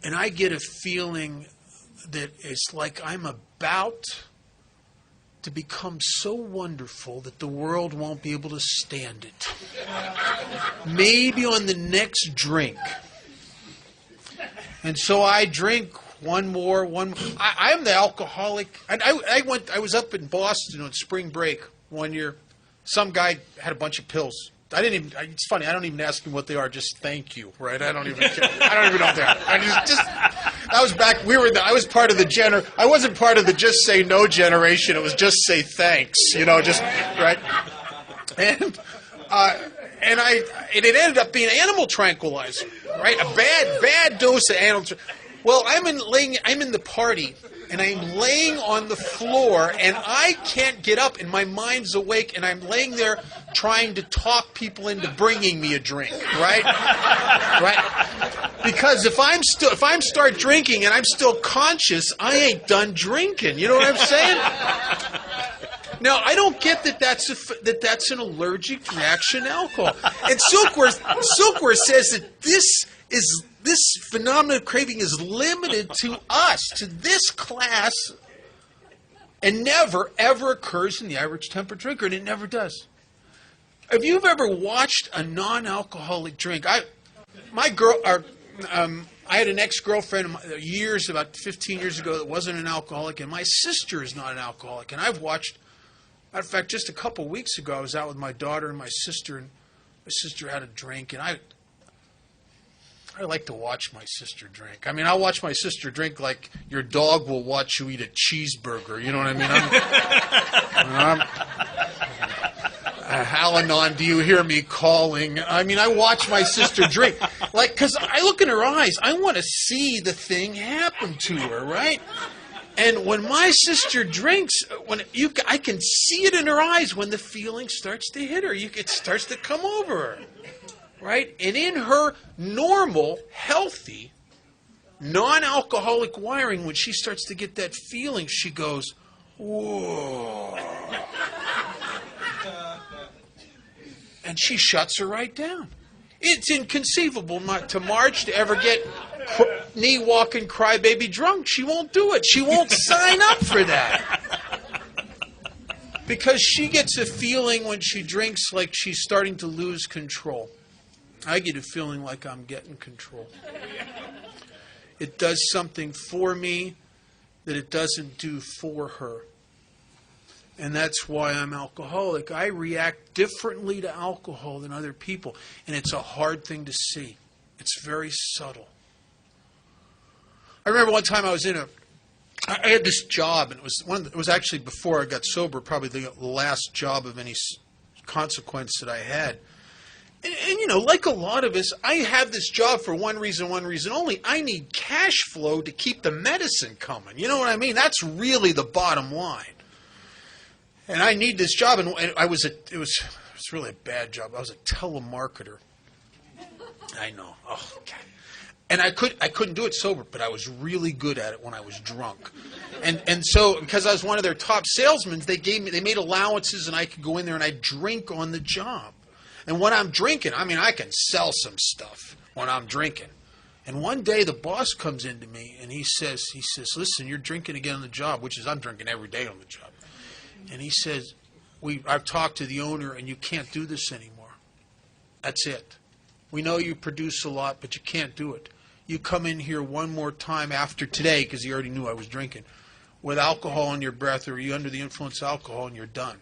And I get a feeling that it's like I'm about to become so wonderful that the world won't be able to stand it. Maybe on the next drink. And so I drink one more. I'm the alcoholic. I was up in Boston on spring break one year. Some guy had a bunch of pills. It's funny. I don't even ask him what they are. Just thank you, right? I don't even know what they are. That was back. I was part of the I wasn't part of the just say no generation. It was just say thanks. Just right. And it ended up being animal tranquilizer, right? A bad dose of animal. Well, I'm in the party. And I'm laying on the floor, and I can't get up, and my mind's awake, and I'm laying there trying to talk people into bringing me a drink, right? Right? Because if I'm start drinking and I'm still conscious, I ain't done drinking. You know what I'm saying? Now, I don't get that's an allergic reaction to alcohol. And Silkworth says that this phenomenon of craving is limited to us, to this class, and never, ever occurs in the average temperate drinker, and it never does. If you've ever watched a non-alcoholic drink, I had an ex-girlfriend about 15 years ago that wasn't an alcoholic, and my sister is not an alcoholic, and I've watched. Matter of fact, just a couple of weeks ago, I was out with my daughter and my sister had a drink, and I like to watch my sister drink. I mean, I'll watch my sister drink like your dog will watch you eat a cheeseburger. You know what I mean? Al-Anon, do you hear me calling? I mean, I watch my sister drink. Because I look in her eyes. I want to see the thing happen to her, right? And when my sister drinks, I can see it in her eyes when the feeling starts to hit her. It starts to come over her. Right? And in her normal, healthy, non-alcoholic wiring, when she starts to get that feeling, she goes, whoa. And she shuts her right down. It's inconceivable to Marge to ever get knee-walking, crybaby drunk. She won't do it. She won't sign up for that. Because she gets a feeling when she drinks like she's starting to lose control. I get a feeling like I'm getting control. It does something for me that it doesn't do for her. And that's why I'm alcoholic. I react differently to alcohol than other people. And it's a hard thing to see. It's very subtle. I remember one time I had this job, and it was actually before I got sober, probably the last job of any consequence that I had. And like a lot of us, I have this job for one reason only. I need cash flow to keep the medicine coming. You know what I mean? That's really the bottom line. And I need this job, and it was really a bad job. I was a telemarketer. I know. Oh, God. And I couldn't do it sober, but I was really good at it when I was drunk. And so because I was one of their top salesmen, they made allowances, and I could go in there and I'd drink on the job. And when I'm drinking, I mean, I can sell some stuff when I'm drinking. And one day the boss comes into me and he says, listen, you're drinking again on the job, which is I'm drinking every day on the job. And he says, I've talked to the owner and you can't do this anymore. That's it. We know you produce a lot, but you can't do it. You come in here one more time after today, because he already knew I was drinking, with alcohol in your breath, or you under the influence of alcohol, and you're done.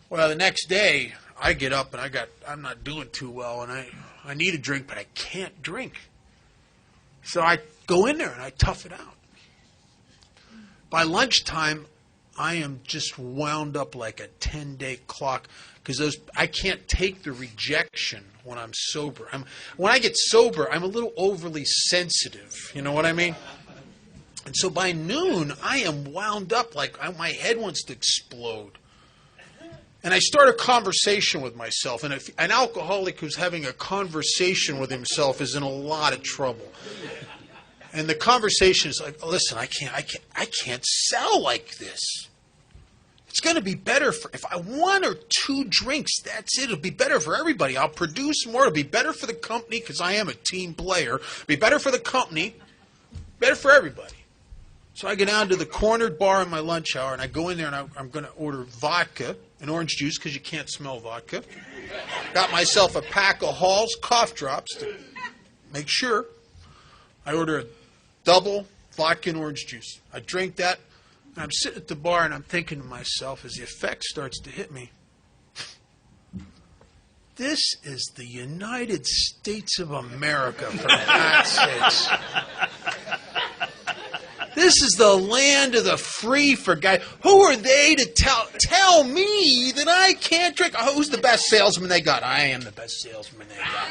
Well, the next day, I get up and I'm not doing too well, and I need a drink, but I can't drink. So I go in there and I tough it out. By lunchtime, I am just wound up like a 10-day clock because I can't take the rejection when I'm sober. When I get sober, I'm a little overly sensitive. You know what I mean? And so by noon, I am wound up like my head wants to explode. And I start a conversation with myself. And if an alcoholic who's having a conversation with himself is in a lot of trouble. And the conversation is like, listen, I can't sell like this. It's going to be better if I 1 or 2 drinks, that's it. It'll be better for everybody. I'll produce more. It'll be better for the company because I am a team player. It'll be better for the company, better for everybody. So I go down to the cornered bar in my lunch hour, and I go in there, and I'm going to order vodka and orange juice because you can't smell vodka. Got myself a pack of Hall's cough drops to make sure. I order a double vodka and orange juice. I drink that, and I'm sitting at the bar, and I'm thinking to myself as the effect starts to hit me, this is the United States of America, for God's sakes. This is the land of the free, for God. Who are they to tell me that I can't drink? Who's the best salesman they got? I am the best salesman they got.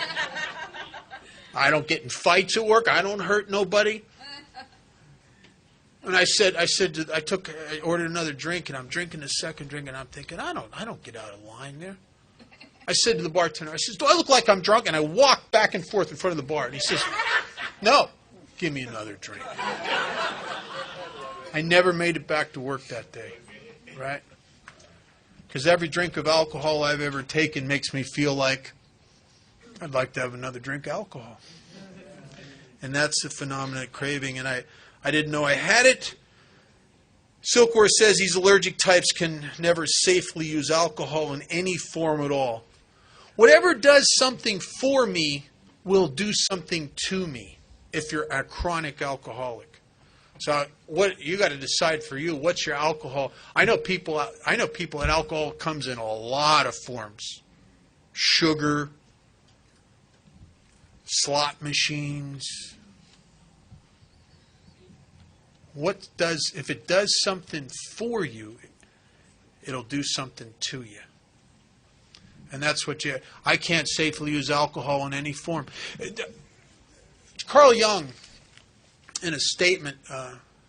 I don't get in fights at work. I don't hurt nobody. And I ordered another drink, and I'm drinking the second drink, and I'm thinking, I don't get out of line there. I said to the bartender, I says, do I look like I'm drunk? And I walk back and forth in front of the bar, and he says, no, give me another drink. I never made it back to work that day, right? Because every drink of alcohol I've ever taken makes me feel like I'd like to have another drink of alcohol. And that's the phenomenon of craving, and I didn't know I had it. Silkworth says these allergic types can never safely use alcohol in any form at all. Whatever does something for me will do something to me if you're a chronic alcoholic. So what you got to decide for you, what's your alcohol? I know people that alcohol comes in a lot of forms. Sugar, slot machines. If it does something for you, it'll do something to you. And that's I can't safely use alcohol in any form. Carl Jung, in a statement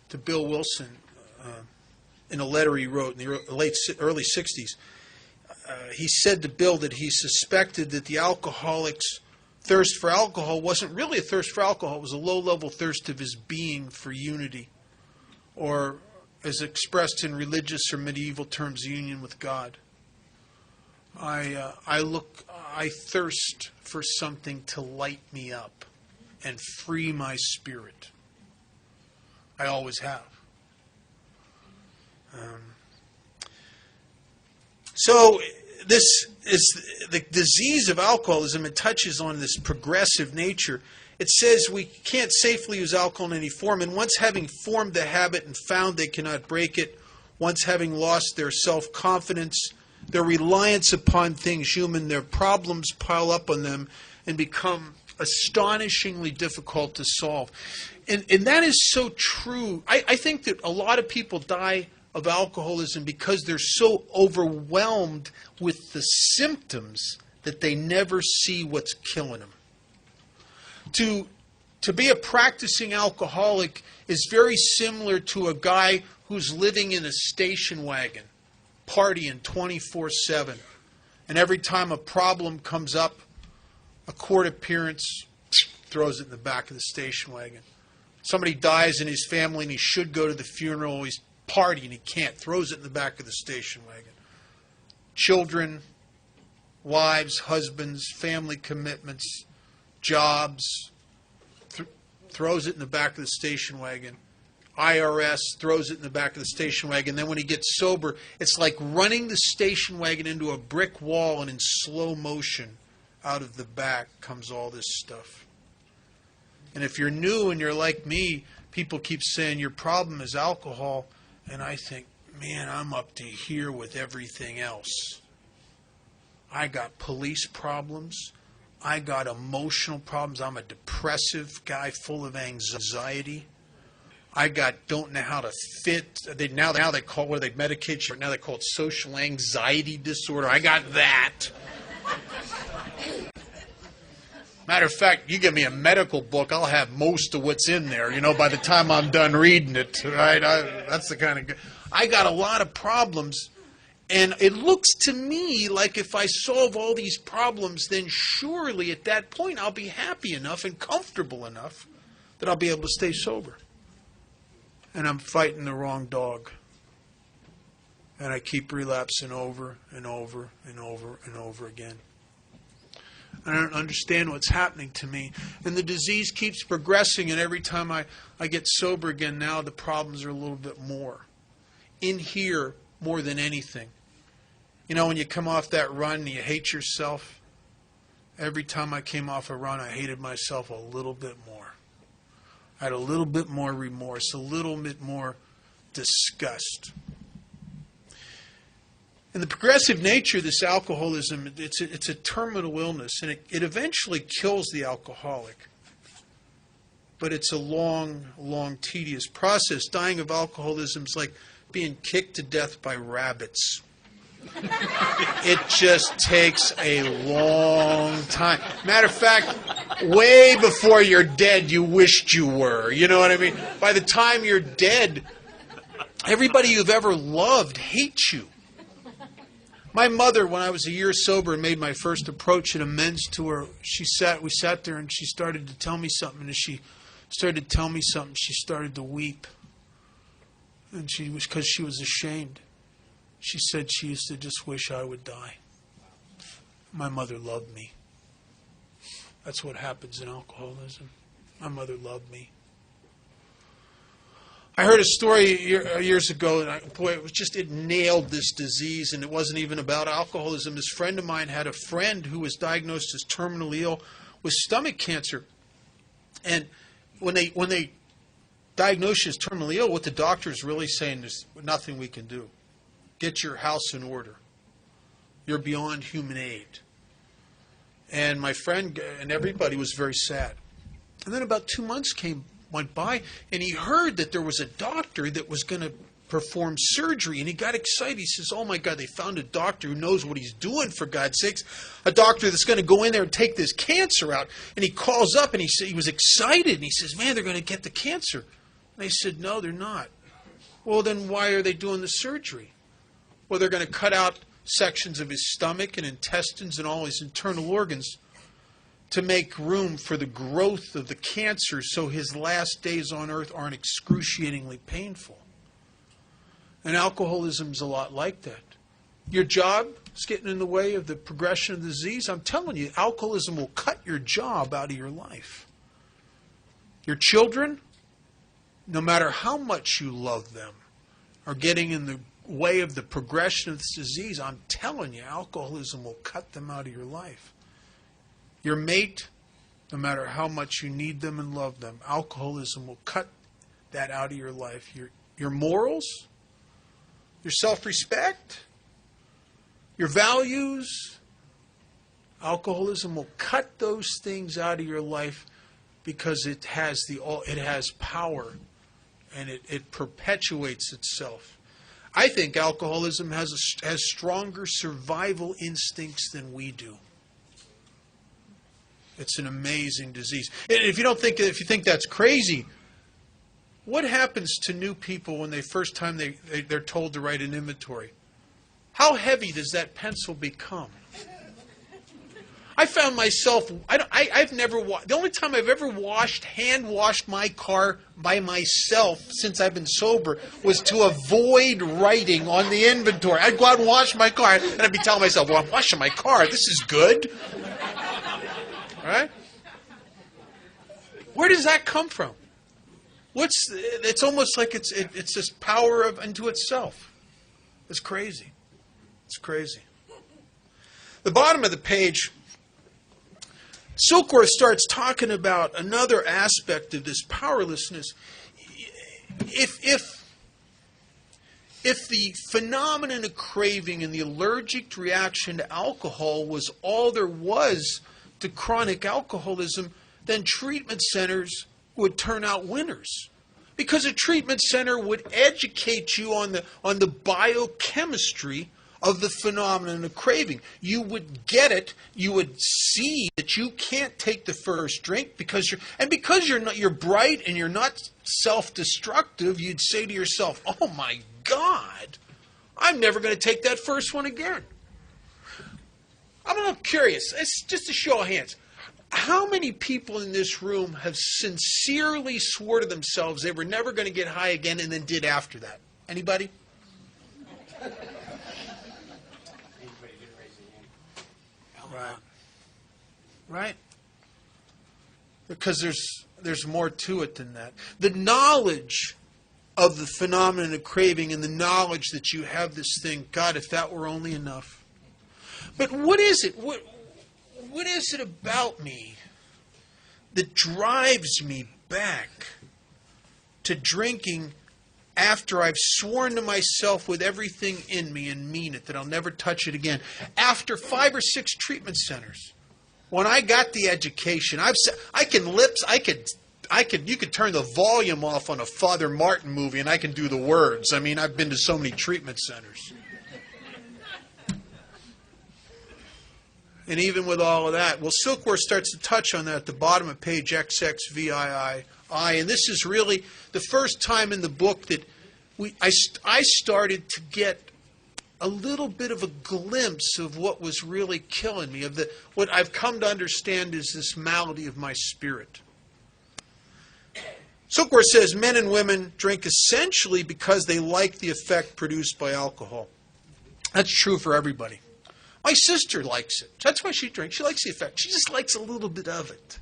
to Bill Wilson, in a letter he wrote in the early 60s, he said to Bill that he suspected that the alcoholic's thirst for alcohol wasn't really a thirst for alcohol. It was a low-level thirst of his being for unity, or as expressed in religious or medieval terms, union with God. I thirst for something to light me up and free my spirit. I always have. So this is the disease of alcoholism. It touches on this progressive nature. It says we can't safely use alcohol in any form, and once having formed the habit and found they cannot break it, once having lost their self-confidence, their reliance upon things human, their problems pile up on them and become astonishingly difficult to solve. And that is so true. I think that a lot of people die of alcoholism because they're so overwhelmed with the symptoms that they never see what's killing them. To be a practicing alcoholic is very similar to a guy who's living in a station wagon, partying 24/7. And every time a problem comes up, a court appearance, throws it in the back of the station wagon. Somebody dies in his family and he should go to the funeral. He's partying, he can't. Throws it in the back of the station wagon. Children, wives, husbands, family commitments, jobs, throws it in the back of the station wagon. IRS throws it in the back of the station wagon. Then when he gets sober, it's like running the station wagon into a brick wall, and in slow motion, out of the back comes all this stuff. And if you're new and you're like me, people keep saying your problem is alcohol, and I think, man, I'm up to here with everything else. I got police problems. I got emotional problems. I'm a depressive guy full of anxiety. I don't know how to fit. Now they call, what do they medicate you? Now they call it social anxiety disorder. I got that. Matter of fact, you give me a medical book, I'll have most of what's in there, by the time I'm done reading it, right? That's the kind of... I got a lot of problems, and it looks to me like if I solve all these problems, then surely at that point I'll be happy enough and comfortable enough that I'll be able to stay sober. And I'm fighting the wrong dog. And I keep relapsing over and over and over and over again. I don't understand what's happening to me. And the disease keeps progressing, and every time I get sober again, now the problems are a little bit more. In here, more than anything. When you come off that run and you hate yourself, every time I came off a run, I hated myself a little bit more. I had a little bit more remorse, a little bit more disgust. And the progressive nature of this alcoholism, it's a terminal illness, and it eventually kills the alcoholic. But it's a long, tedious process. Dying of alcoholism is like being kicked to death by rabbits. It just takes a long time. Matter of fact, way before you're dead, you wished you were. You know what I mean? By the time you're dead, everybody you've ever loved hates you. My mother, when I was a year sober and made my first approach at amends to her, we sat there and she started to tell me something. And as she started to tell me something, she started to weep. And because she was ashamed. She said she used to just wish I would die. My mother loved me. That's what happens in alcoholism. My mother loved me. I heard a story years ago, and it nailed this disease, and it wasn't even about alcoholism. This friend of mine had a friend who was diagnosed as terminally ill with stomach cancer. And when they diagnose you as terminally ill, what the doctor is really saying is nothing we can do. Get your house in order. You're beyond human aid. And my friend and everybody was very sad. And then about 2 months went by, and he heard that there was a doctor that was going to perform surgery, and he got excited. He says, oh my God, they found a doctor who knows what he's doing, for God's sakes. A doctor that's going to go in there and take this cancer out. And he calls up, and he was excited, and he says, man, they're going to get the cancer. And they said, no, they're not. Well, then why are they doing the surgery? Well, they're going to cut out sections of his stomach and intestines and all his internal organs to make room for the growth of the cancer so his last days on earth aren't excruciatingly painful. And alcoholism is a lot like that. Your job is getting in the way of the progression of the disease. I'm telling you, alcoholism will cut your job out of your life. Your children, no matter how much you love them, are getting in the way of the progression of this disease. I'm telling you, alcoholism will cut them out of your life. Your mate, no matter how much you need them and love them, alcoholism will cut that out of your life. Your morals, your self-respect, your values, alcoholism will cut those things out of your life because it has power, and it perpetuates itself. I think alcoholism has stronger survival instincts than we do. It's an amazing disease. And if you think that's crazy, what happens to new people when first time they're told to write an inventory? How heavy does that pencil become? I found myself, the only time I've ever hand washed my car by myself since I've been sober was to avoid writing on the inventory. I'd go out and wash my car, and I'd be telling myself, well, I'm washing my car. This is good. Right? Where does that come from? It's almost like it's this power unto itself. It's crazy. It's crazy. The bottom of the page, Silkworth starts talking about another aspect of this powerlessness. If the phenomenon of craving and the allergic reaction to alcohol was all there was to chronic alcoholism, then treatment centers would turn out winners. Because a treatment center would educate you on the biochemistry of the phenomenon of craving. You would get it. You would see that you can't take the first drink because you're bright and you're not self-destructive. You'd say to yourself, "Oh my God, I'm never going to take that first one again." I'm a little curious. It's just a show of hands. How many people in this room have sincerely swore to themselves they were never going to get high again and then did after that? Anybody? Right. Right? Because there's more to it than that. The knowledge of the phenomenon of craving and the knowledge that you have this thing, God, if that were only enough. But what is it? What is it about me that drives me back to drinking after I've sworn to myself with everything in me and mean it that I'll never touch it again? After 5 or 6 treatment centers, when I got the education, you could turn the volume off on a Father Martin movie and I can do the words. I mean, I've been to so many treatment centers. And even with all of that, well, Silkworth starts to touch on that at the bottom of page XXVII. And this is really the first time in the book that I started to get a little bit of a glimpse of what was really killing me, what I've come to understand is this malady of my spirit. Silkworth says men and women drink essentially because they like the effect produced by alcohol. That's true for everybody. My sister likes it. That's why she drinks. She likes the effect. She just likes a little bit of it.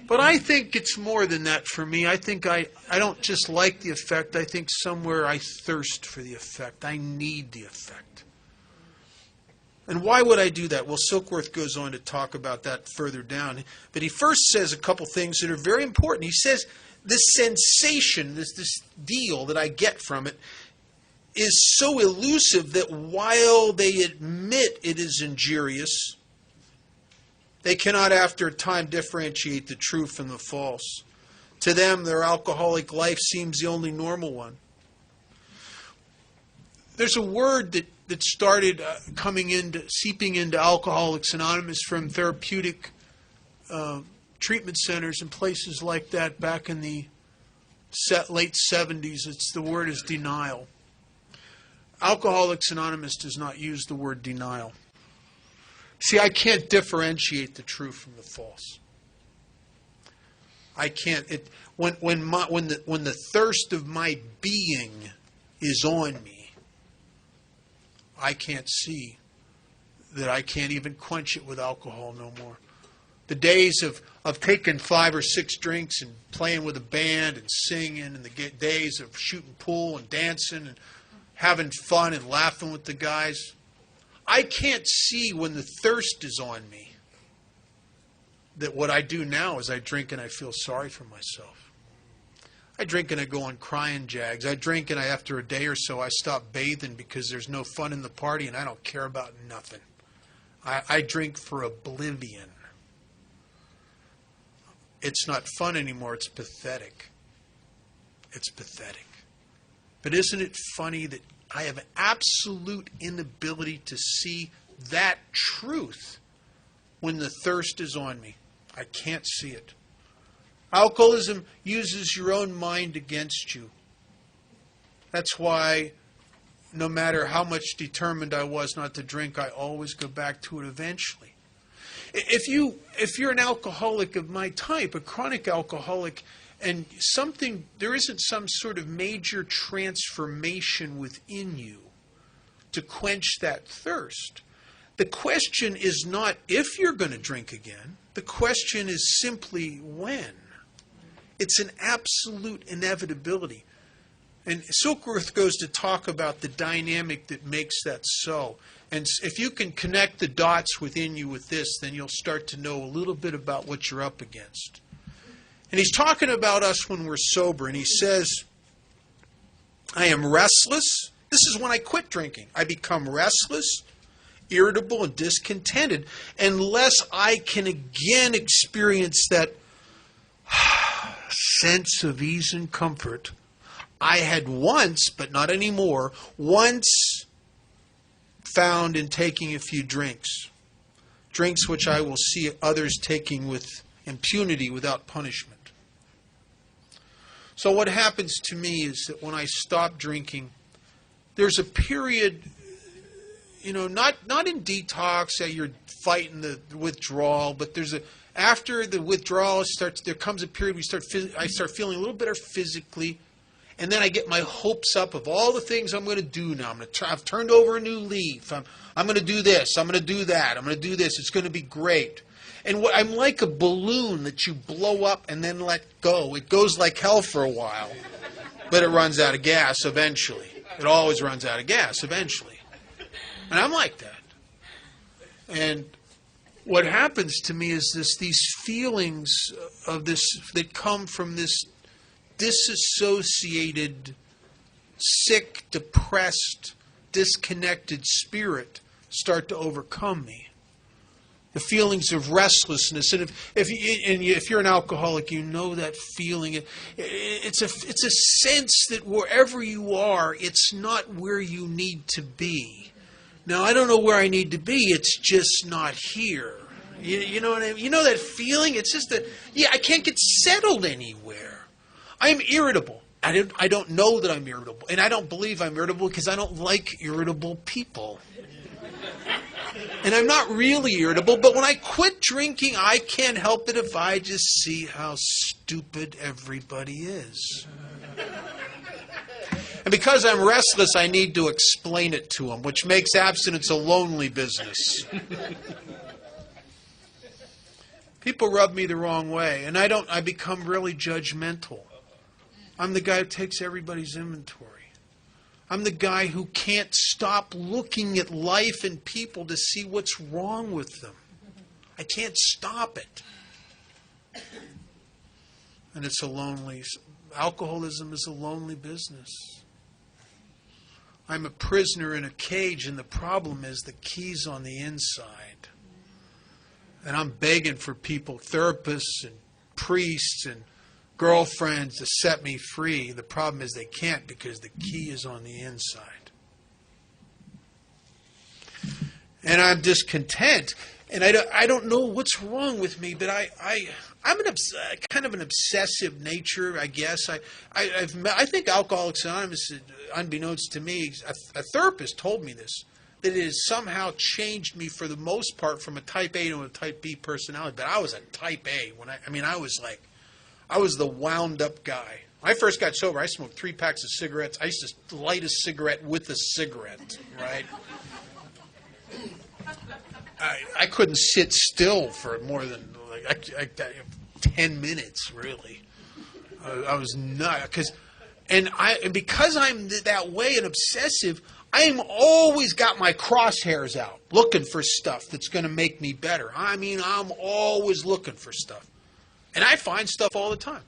But I think it's more than that for me. I think I don't just like the effect. I think somewhere I thirst for the effect. I need the effect. And why would I do that? Well, Silkworth goes on to talk about that further down. But he first says a couple things that are very important. He says this sensation, this deal that I get from it, is so elusive that while they admit it is injurious, they cannot after a time differentiate the true from the false. To them, their alcoholic life seems the only normal one. There's a word that started seeping into Alcoholics Anonymous from therapeutic treatment centers and places like that back in the late 70s. The word is denial. Alcoholics Anonymous does not use the word denial. See, I can't differentiate the true from the false. I can't. When the thirst of my being is on me, I can't see that I can't even quench it with alcohol no more. The days of taking 5 or 6 drinks and playing with a band and singing, and the days of shooting pool and dancing and having fun and laughing with the guys, I can't see when the thirst is on me that what I do now is I drink and I feel sorry for myself. I drink and I go on crying jags. I drink and after a day or so I stop bathing because there's no fun in the party and I don't care about nothing. I drink for oblivion. It's not fun anymore. It's pathetic. It's pathetic. But isn't it funny that I have an absolute inability to see that truth when the thirst is on me? I can't see it. Alcoholism uses your own mind against you. That's why no matter how much determined I was not to drink, I always go back to it eventually. If you're an alcoholic of my type, a chronic alcoholic, and there isn't some sort of major transformation within you to quench that thirst, the question is not if you're going to drink again. The question is simply when. It's an absolute inevitability. And Silkworth goes to talk about the dynamic that makes that so. And if you can connect the dots within you with this, then you'll start to know a little bit about what you're up against. And he's talking about us when we're sober, and he says, I am restless. This is when I quit drinking. I become restless irritable and discontented unless I can again experience that sense of ease and comfort I had once, but not anymore, once found in taking a few drinks. Drinks which I will see others taking with impunity without punishment. So what happens to me is that when I stop drinking, there's a period, not in detox that you're fighting the withdrawal, but after the withdrawal starts, there comes a period I start feeling a little better physically, and then I get my hopes up of all the things I'm going to do now. I've turned over a new leaf. I'm going to do this. I'm going to do that. I'm going to do this. It's going to be great. And I'm like a balloon that you blow up and then let go. It goes like hell for a while, but it runs out of gas eventually. It always runs out of gas eventually. And I'm like that. And what happens to me is these feelings of this that come from this disassociated, sick, depressed, disconnected spirit start to overcome me. The feelings of restlessness, and if you're an alcoholic, you know that feeling. It's a sense that wherever you are, it's not where you need to be. Now, I don't know where I need to be. It's just not here. You know what I mean? You know that feeling? It's just that, I can't get settled anywhere. I'm irritable. I don't know that I'm irritable. And I don't believe I'm irritable because I don't like irritable people. And I'm not really irritable, but when I quit drinking, I can't help it if I just see how stupid everybody is. And because I'm restless, I need to explain it to them, which makes abstinence a lonely business. People rub me the wrong way, and I become really judgmental. I'm the guy who takes everybody's inventory. I'm the guy who can't stop looking at life and people to see what's wrong with them. I can't stop it. And alcoholism is a lonely business. I'm a prisoner in a cage, and the problem is the key's on the inside. And I'm begging for people, therapists and priests and girlfriends, to set me free. The problem is they can't because the key is on the inside. And I'm discontent. And I don't know what's wrong with me, but I'm kind of an obsessive nature, I guess. I think Alcoholics Anonymous, unbeknownst to me, a therapist told me this, that it has somehow changed me for the most part from a type A to a type B personality. But I was a type A when I was the wound up guy. When I first got sober, I smoked 3 packs of cigarettes. I used to light a cigarette with a cigarette, right? I couldn't sit still for more than 10 minutes, really. I was not, because I'm that way and obsessive, I'm always got my crosshairs out, looking for stuff that's going to make me better. I'm always looking for stuff. And I find stuff all the time.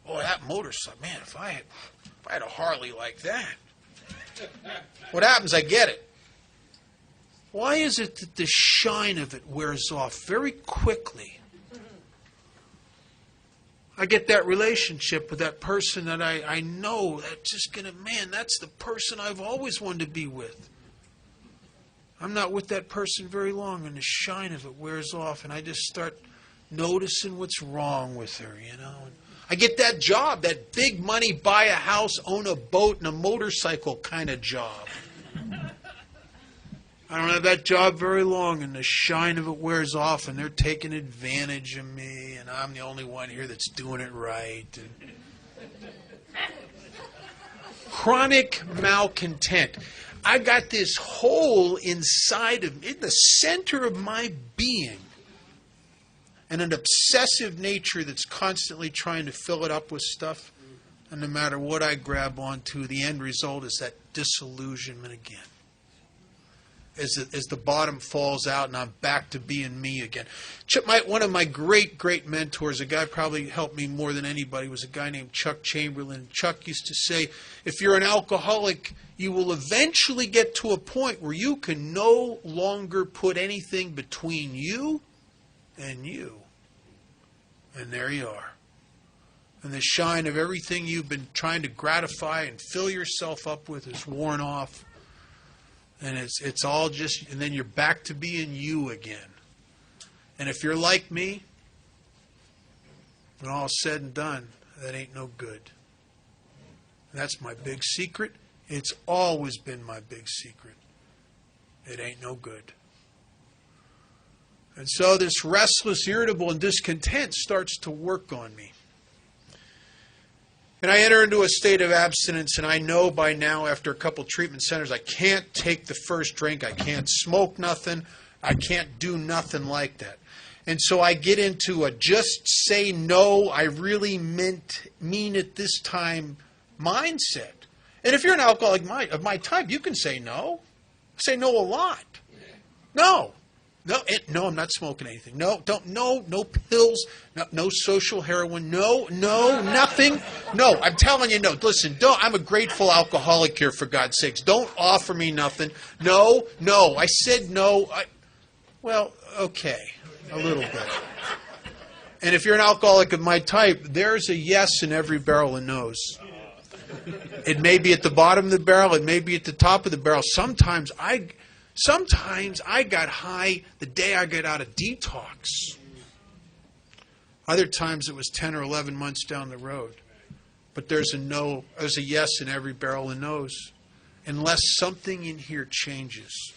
Oh, that motorcycle, man, if I had a Harley like that. What happens? I get it. Why is it that the shine of it wears off very quickly? I get that relationship with that person that I know that's just that's the person I've always wanted to be with. I'm not with that person very long, and the shine of it wears off, and I just start noticing what's wrong with her, And I get that job, that big money, buy a house, own a boat, and a motorcycle kind of job. I don't have that job very long, and the shine of it wears off, and they're taking advantage of me, and I'm the only one here that's doing it right. Chronic malcontent. I got this hole inside of me, in the center of my being, and an obsessive nature that's constantly trying to fill it up with stuff. And no matter what I grab onto, the end result is that disillusionment again. as the bottom falls out and I'm back to being me again. One of my great mentors, a guy probably helped me more than anybody, was a guy named Chuck Chamberlain. Chuck used to say, if you're an alcoholic, you will eventually get to a point where you can no longer put anything between you and you. And there you are. And the shine of everything you've been trying to gratify and fill yourself up with is worn off. And it's all just, and then you're back to being you again. And if you're like me, when all is said and done, that ain't no good. And that's my big secret. It's always been my big secret. It ain't no good. And so this restless, irritable, and discontent starts to work on me. And I enter into a state of abstinence, and I know by now, after a couple treatment centers, I can't take the first drink. I can't smoke nothing. I can't do nothing like that. And so I get into a just say no, I really mean it this time mindset. And if you're an alcoholic of my type, you can say no. Say no a lot. No. No, I'm not smoking anything. No pills. No social heroin. No, nothing. No, I'm telling you, no. Listen, I'm a grateful alcoholic here, for God's sakes. Don't offer me nothing. No. I said no. Well, okay, a little bit. And if you're an alcoholic of my type, there's a yes in every barrel of no's. It may be at the bottom of the barrel. It may be at the top of the barrel. Sometimes I got high the day I got out of detox. Other times it was 10 or 11 months down the road. But there's a yes in every barrel of no's, unless something in here changes.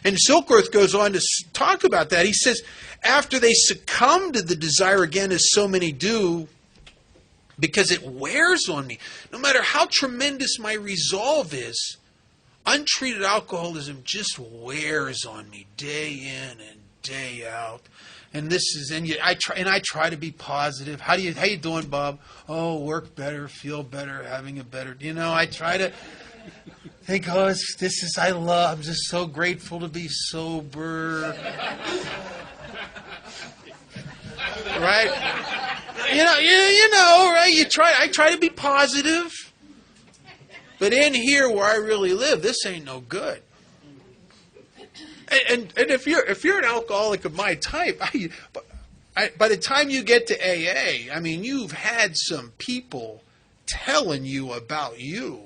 And Silkworth goes on to talk about that. He says, after they succumb to the desire again, as so many do, because it wears on me, no matter how tremendous my resolve is, untreated alcoholism just wears on me day in and day out. And I try to be positive. How you doing, Bob? Oh, work better, feel better, having a better. I try to think, I'm just so grateful to be sober. Right? Right? I try to be positive. But in here where I really live, this ain't no good. And if you're an alcoholic of my type, by the time you get to AA, I mean, you've had some people telling you about you.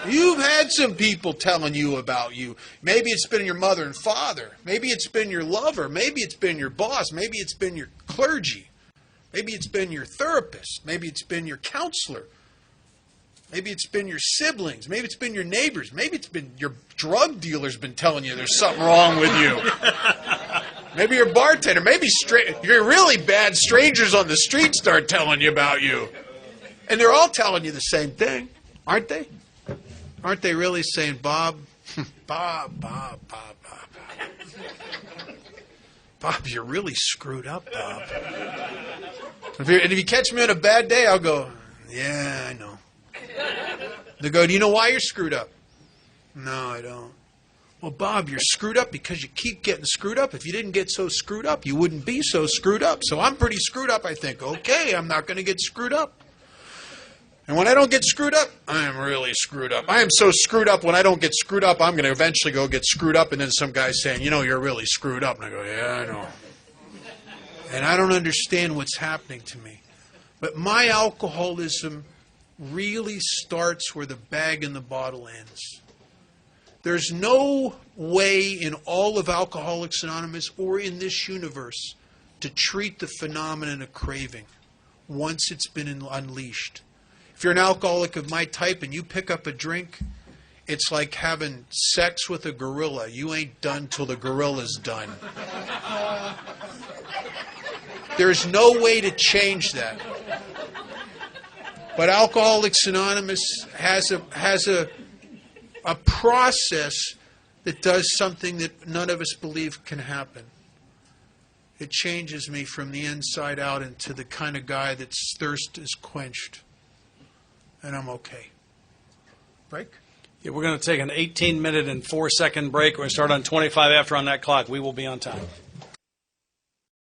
You've had some people telling you about you. Maybe it's been your mother and father. Maybe it's been your lover. Maybe it's been your boss. Maybe it's been your clergy. Maybe it's been your therapist. Maybe it's been your counselor. Maybe it's been your siblings. Maybe it's been your neighbors. Maybe it's been your drug dealer's been telling you there's something wrong with you. Maybe your bartender. Maybe your really bad strangers on the street start telling you about you. And they're all telling you the same thing, aren't they? Aren't they really saying, Bob, Bob, you're really screwed up, Bob. And if you catch me on a bad day, I'll go, yeah, I know. They go, do you know why you're screwed up? No, I don't. Well, Bob, you're screwed up because you keep getting screwed up. If you didn't get so screwed up, you wouldn't be so screwed up. So I'm pretty screwed up, I think. Okay, I'm not going to get screwed up. And when I don't get screwed up, I am really screwed up. I am so screwed up when I don't get screwed up, I'm going to eventually go get screwed up, and then some guy's saying, you're really screwed up. And I go, yeah, I know. And I don't understand what's happening to me. But my alcoholism really starts where the bag and the bottle ends. There's no way in all of Alcoholics Anonymous or in this universe to treat the phenomenon of craving once it's been unleashed. If you're an alcoholic of my type and you pick up a drink, it's like having sex with a gorilla. You ain't done till the gorilla's done. There's no way to change that. But Alcoholics Anonymous has a process that does something that none of us believe can happen. It changes me from the inside out into the kind of guy that's thirst is quenched. And I'm okay. Break? Yeah, we're going to take an 18-minute and 4-second break. We're going to start on 25 after on that clock. We will be on time.